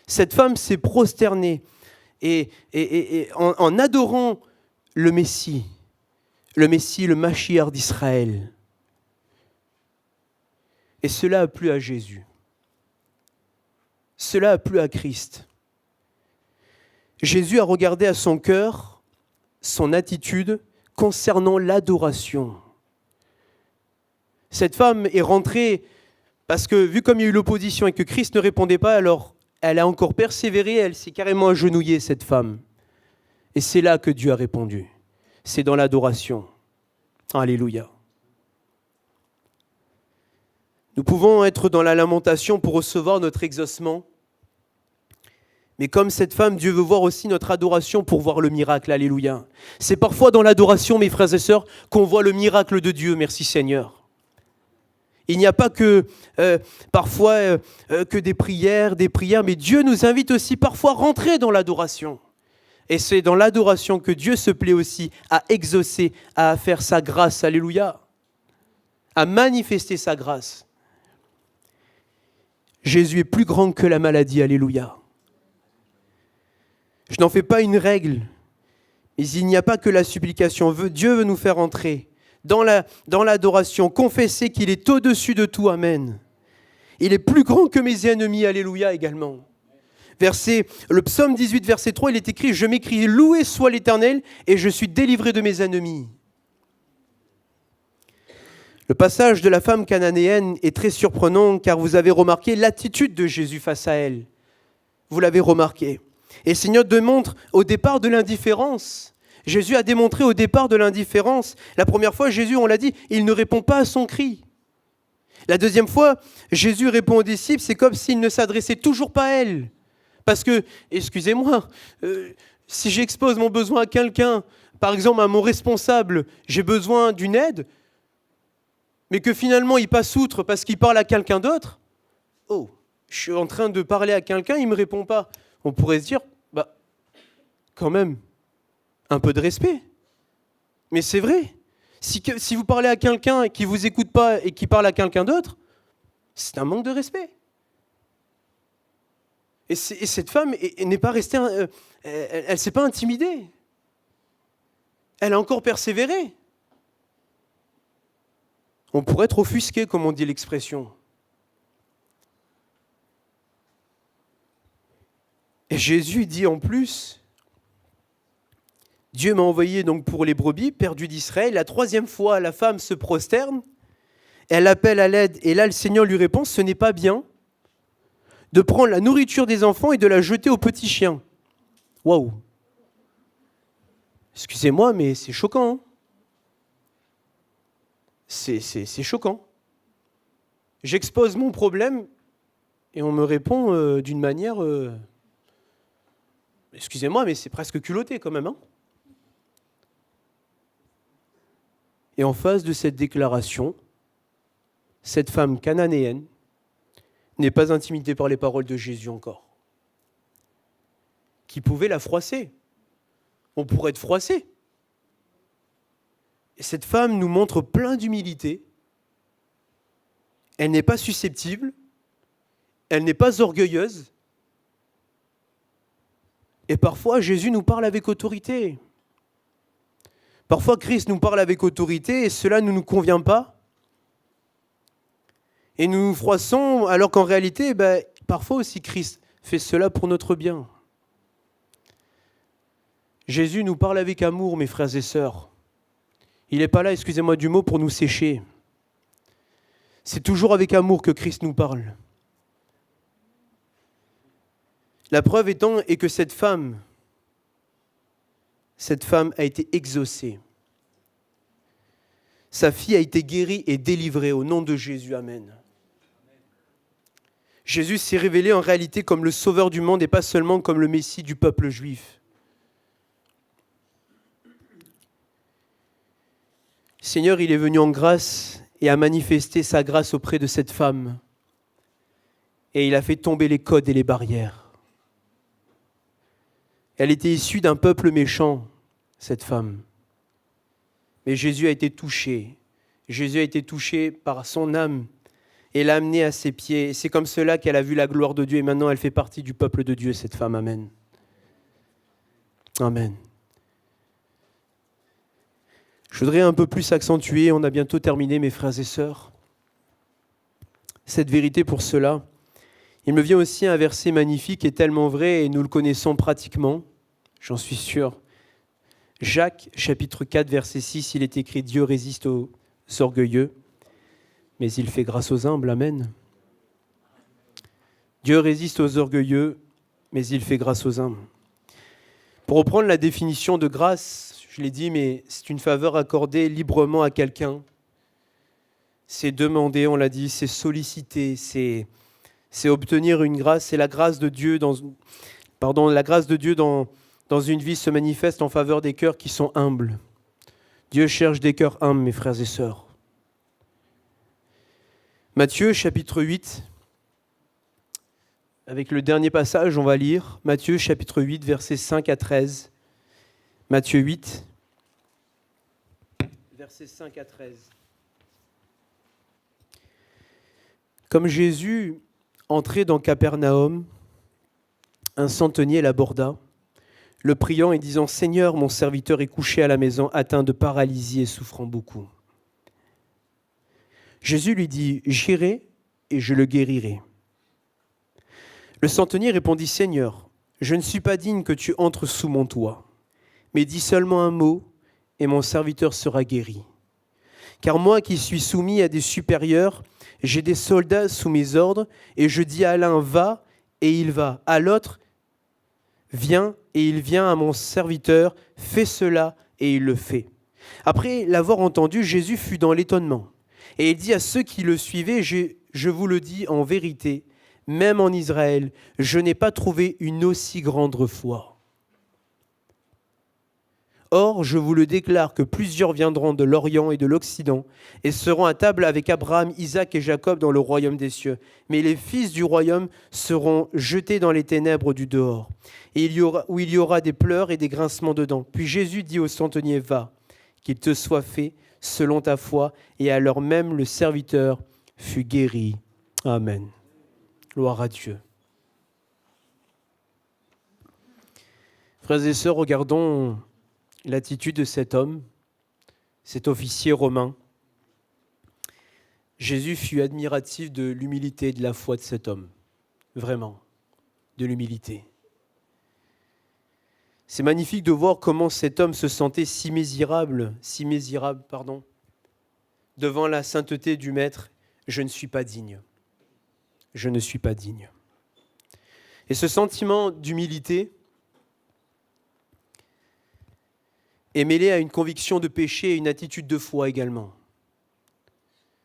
Cette femme s'est prosternée et en adorant le Messie, le Mashiach d'Israël. Et cela a plu à Jésus. Cela a plu à Christ. Jésus a regardé à son cœur, son attitude concernant l'adoration. Cette femme est rentrée parce que, vu comme il y a eu l'opposition et que Christ ne répondait pas, alors elle a encore persévéré, elle s'est carrément agenouillée, cette femme. Et c'est là que Dieu a répondu. C'est dans l'adoration. Alléluia. Nous pouvons être dans la lamentation pour recevoir notre exaucement. Mais comme cette femme, Dieu veut voir aussi notre adoration pour voir le miracle. Alléluia. C'est parfois dans l'adoration, mes frères et sœurs, qu'on voit le miracle de Dieu. Merci Seigneur. Il n'y a pas que parfois que des prières, mais Dieu nous invite aussi parfois à rentrer dans l'adoration. Et c'est dans l'adoration que Dieu se plaît aussi à exaucer, à faire sa grâce, alléluia, à manifester sa grâce. Jésus est plus grand que la maladie, alléluia. Je n'en fais pas une règle, mais il n'y a pas que la supplication. Dieu veut nous faire entrer dans l'adoration, confesser qu'il est au-dessus de tout, amen. Il est plus grand que mes ennemis, alléluia également. Le psaume 18, verset 3, il est écrit « Je m'écrie, loué soit l'Éternel, et je suis délivré de mes ennemis. » Le passage de la femme cananéenne est très surprenant, car vous avez remarqué l'attitude de Jésus face à elle. Vous l'avez remarqué. Et le Seigneur démontre au départ de l'indifférence. Jésus a démontré au départ de l'indifférence. La première fois, Jésus, on l'a dit, il ne répond pas à son cri. La deuxième fois, Jésus répond aux disciples, c'est comme s'il ne s'adressait toujours pas à elle. Parce que, excusez-moi, si j'expose mon besoin à quelqu'un, par exemple à mon responsable, j'ai besoin d'une aide, mais que finalement il passe outre parce qu'il parle à quelqu'un d'autre, oh, je suis en train de parler à quelqu'un, il ne me répond pas. On pourrait se dire, quand même, un peu de respect. Mais c'est vrai. Si vous parlez à quelqu'un qui ne vous écoute pas et qui parle à quelqu'un d'autre, c'est un manque de respect. Et cette femme n'est pas restée, elle ne s'est pas intimidée. Elle a encore persévéré. On pourrait être offusqué, comme on dit l'expression. Et Jésus dit en plus, Dieu m'a envoyé donc pour les brebis perdues d'Israël. La troisième fois, la femme se prosterne, elle appelle à l'aide, et là le Seigneur lui répond, ce n'est pas bien de prendre la nourriture des enfants et de la jeter aux petits chiens. Waouh! Excusez-moi, mais c'est choquant. Hein, c'est choquant. J'expose mon problème et on me répond d'une manière... Excusez-moi, mais c'est presque culotté quand même. Hein, et en face de cette déclaration, cette femme cananéenne n'est pas intimidée par les paroles de Jésus encore, qui pouvait la froisser. On pourrait être froissé. Et cette femme nous montre plein d'humilité. Elle n'est pas susceptible, elle n'est pas orgueilleuse. Et parfois, Jésus nous parle avec autorité. Parfois, Christ nous parle avec autorité et cela ne nous convient pas. Et nous nous froissons alors qu'en réalité, parfois aussi Christ fait cela pour notre bien. Jésus nous parle avec amour, mes frères et sœurs. Il n'est pas là, excusez-moi du mot, pour nous sécher. C'est toujours avec amour que Christ nous parle. La preuve est que cette femme a été exaucée. Sa fille a été guérie et délivrée au nom de Jésus. Amen. Jésus s'est révélé en réalité comme le sauveur du monde et pas seulement comme le Messie du peuple juif. Seigneur, il est venu en grâce et a manifesté sa grâce auprès de cette femme. Et il a fait tomber les codes et les barrières. Elle était issue d'un peuple méchant, cette femme. Mais Jésus a été touché. Jésus a été touché par son âme et l'a amenée à ses pieds. Et c'est comme cela qu'elle a vu la gloire de Dieu. Et maintenant, elle fait partie du peuple de Dieu, cette femme. Amen. Amen. Je voudrais un peu plus accentuer, on a bientôt terminé mes frères et sœurs, cette vérité pour cela. Il me vient aussi un verset magnifique et tellement vrai et nous le connaissons pratiquement, j'en suis sûr. Jacques, chapitre 4, verset 6, il est écrit « Dieu résiste aux orgueilleux, mais il fait grâce aux humbles. » Amen. Dieu résiste aux orgueilleux, mais il fait grâce aux humbles. Pour reprendre la définition de grâce, je l'ai dit, mais c'est une faveur accordée librement à quelqu'un. C'est demander, on l'a dit, c'est solliciter, c'est obtenir une grâce. C'est la grâce de Dieu la grâce de Dieu dans une vie se manifeste en faveur des cœurs qui sont humbles. Dieu cherche des cœurs humbles, mes frères et sœurs. Matthieu, chapitre 8, avec le dernier passage, on va lire Matthieu chapitre 8, versets 5 à 13. Matthieu 8, versets 5 à 13. Comme Jésus entrait dans Capernaum, un centenier l'aborda, le priant et disant « Seigneur, mon serviteur est couché à la maison, atteint de paralysie et souffrant beaucoup. » Jésus lui dit « J'irai et je le guérirai. » Le centenier répondit « Seigneur, je ne suis pas digne que tu entres sous mon toit, mais dis seulement un mot et mon serviteur sera guéri. Car moi qui suis soumis à des supérieurs, j'ai des soldats sous mes ordres, et je dis à l'un, va, et il va. À l'autre, viens, et il vient. À mon serviteur, fais cela, et il le fait. » Après l'avoir entendu, Jésus fut dans l'étonnement. Et il dit à ceux qui le suivaient, je vous le dis en vérité, même en Israël, je n'ai pas trouvé une aussi grande foi. Or, je vous le déclare que plusieurs viendront de l'Orient et de l'Occident et seront à table avec Abraham, Isaac et Jacob dans le royaume des cieux. Mais les fils du royaume seront jetés dans les ténèbres du dehors, et où il y aura des pleurs et des grincements de dents. Puis Jésus dit au centenier, va, qu'il te soit fait selon ta foi. Et alors même le serviteur fut guéri. Amen. Gloire à Dieu. Frères et sœurs, regardons l'attitude de cet homme, cet officier romain. Jésus fut admiratif de l'humilité et de la foi de cet homme. Vraiment, de l'humilité. C'est magnifique de voir comment cet homme se sentait si misérable, devant la sainteté du Maître. Je ne suis pas digne. Je ne suis pas digne. Et ce sentiment d'humilité est mêlé à une conviction de péché et une attitude de foi également.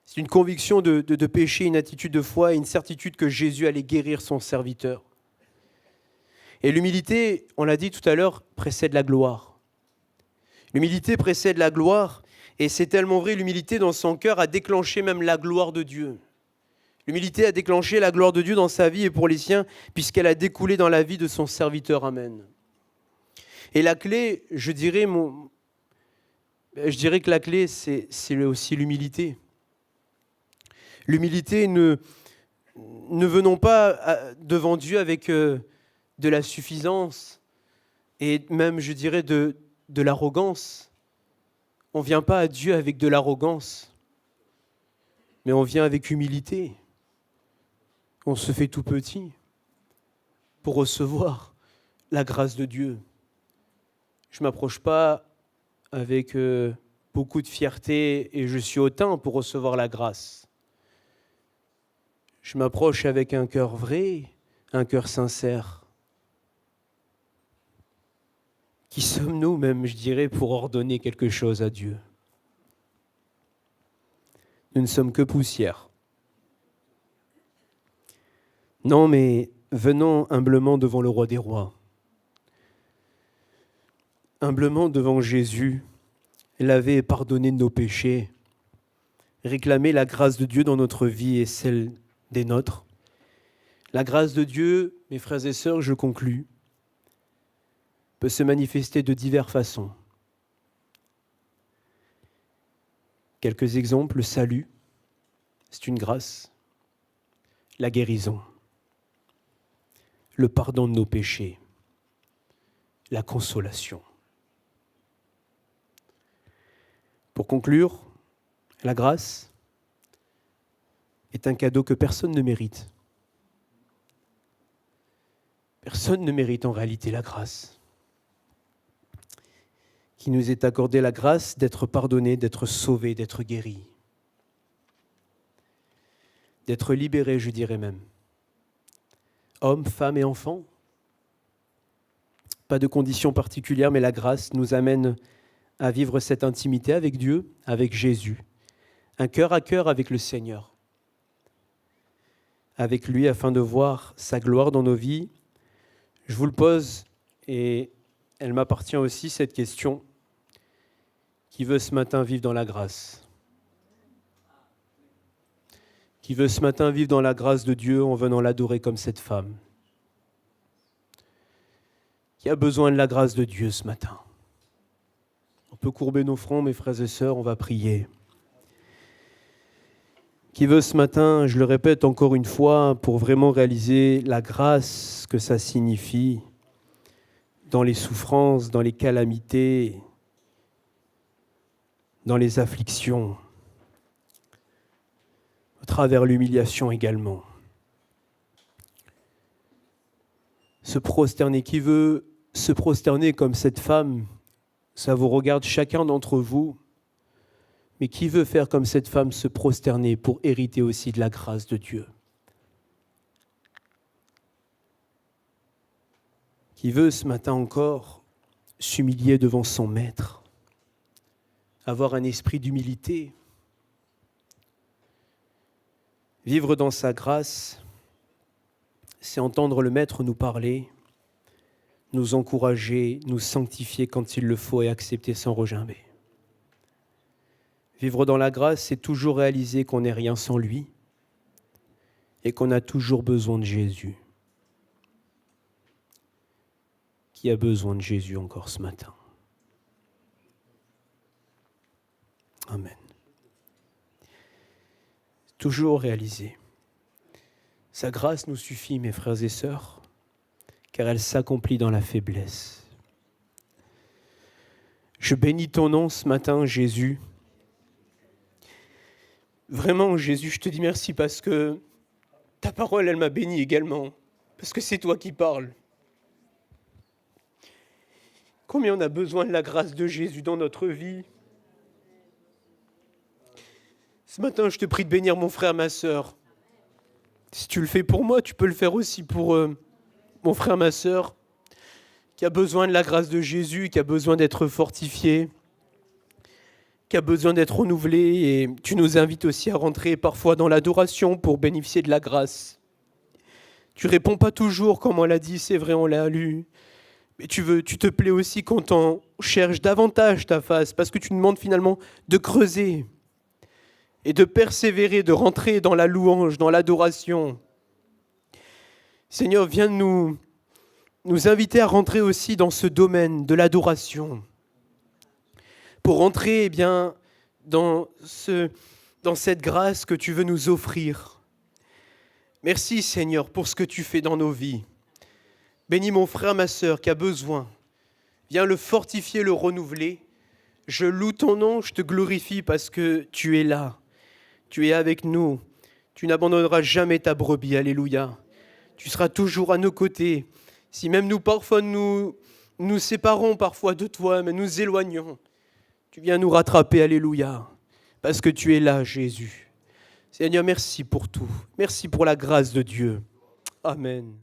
C'est une conviction de péché, une attitude de foi et une certitude que Jésus allait guérir son serviteur. Et l'humilité, on l'a dit tout à l'heure, précède la gloire. L'humilité précède la gloire, et c'est tellement vrai, l'humilité dans son cœur a déclenché même la gloire de Dieu. L'humilité a déclenché la gloire de Dieu dans sa vie et pour les siens, puisqu'elle a découlé dans la vie de son serviteur. Amen. Et la clé, je dirais que la clé, c'est aussi l'humilité. L'humilité, ne venons pas devant Dieu avec de la suffisance et même, je dirais, de l'arrogance. On ne vient pas à Dieu avec de l'arrogance, mais on vient avec humilité. On se fait tout petit pour recevoir la grâce de Dieu. Je ne m'approche pas avec beaucoup de fierté et je suis hautain pour recevoir la grâce. Je m'approche avec un cœur vrai, un cœur sincère. Qui sommes-nous même, je dirais, pour ordonner quelque chose à Dieu? Nous ne sommes que poussière. Non, mais venons humblement devant le roi des rois. Humblement devant Jésus, laver et pardonner nos péchés, réclamer la grâce de Dieu dans notre vie et celle des nôtres. La grâce de Dieu, mes frères et sœurs, je conclus, peut se manifester de diverses façons. Quelques exemples, le salut, c'est une grâce. La guérison, le pardon de nos péchés, la consolation. Pour conclure, la grâce est un cadeau que personne ne mérite. Personne ne mérite en réalité la grâce. Qui nous est accordée la grâce d'être pardonné, d'être sauvé, d'être guéri. D'être libéré, je dirais même. Hommes, femmes et enfants. Pas de conditions particulières, mais la grâce nous amène à vivre cette intimité avec Dieu, avec Jésus, un cœur à cœur avec le Seigneur, avec lui afin de voir sa gloire dans nos vies. Je vous le pose et elle m'appartient aussi cette question. Qui veut ce matin vivre dans la grâce? Qui veut ce matin vivre dans la grâce de Dieu en venant l'adorer comme cette femme? qui a besoin de la grâce de Dieu ce matin. On peut courber nos fronts, mes frères et sœurs, on va prier. Qui veut ce matin, je le répète encore une fois, pour vraiment réaliser la grâce que ça signifie dans les souffrances, dans les calamités, dans les afflictions, à travers l'humiliation également. Se prosterner, qui veut se prosterner comme cette femme, ça vous regarde chacun d'entre vous, mais qui veut faire comme cette femme, se prosterner pour hériter aussi de la grâce de Dieu? Qui veut ce matin encore s'humilier devant son maître, avoir un esprit d'humilité, vivre dans sa grâce, c'est entendre le maître nous parler, nous encourager, nous sanctifier quand il le faut et accepter sans regimber. Vivre dans la grâce, c'est toujours réaliser qu'on n'est rien sans lui et qu'on a toujours besoin de Jésus. Qui a besoin de Jésus encore ce matin? Amen. Toujours réaliser. Sa grâce nous suffit, mes frères et sœurs, car elle s'accomplit dans la faiblesse. Je bénis ton nom ce matin, Jésus. Vraiment, Jésus, je te dis merci parce que ta parole, elle m'a béni également, parce que c'est toi qui parles. Combien on a besoin de la grâce de Jésus dans notre vie. Ce matin, je te prie de bénir mon frère, ma sœur. Si tu le fais pour moi, tu peux le faire aussi pour mon frère, ma sœur, qui a besoin de la grâce de Jésus, qui a besoin d'être fortifié, qui a besoin d'être renouvelé. Et tu nous invites aussi à rentrer parfois dans l'adoration pour bénéficier de la grâce. Tu réponds pas toujours, comme on l'a dit, c'est vrai, on l'a lu. Mais tu te plais aussi quand on cherche davantage ta face, parce que tu demandes finalement de creuser et de persévérer, de rentrer dans la louange, dans l'adoration. Seigneur, viens nous inviter à rentrer aussi dans ce domaine de l'adoration, pour rentrer eh bien, dans cette grâce que tu veux nous offrir. Merci Seigneur pour ce que tu fais dans nos vies. Bénis mon frère, ma sœur qui a besoin. Viens le fortifier, le renouveler. Je loue ton nom, je te glorifie parce que tu es là. Tu es avec nous. Tu n'abandonneras jamais ta brebis. Alléluia. Tu seras toujours à nos côtés. Si même nous, parfois, nous séparons parfois de toi, mais nous éloignons, tu viens nous rattraper. Alléluia. Parce que tu es là, Jésus. Seigneur, merci pour tout. Merci pour la grâce de Dieu. Amen.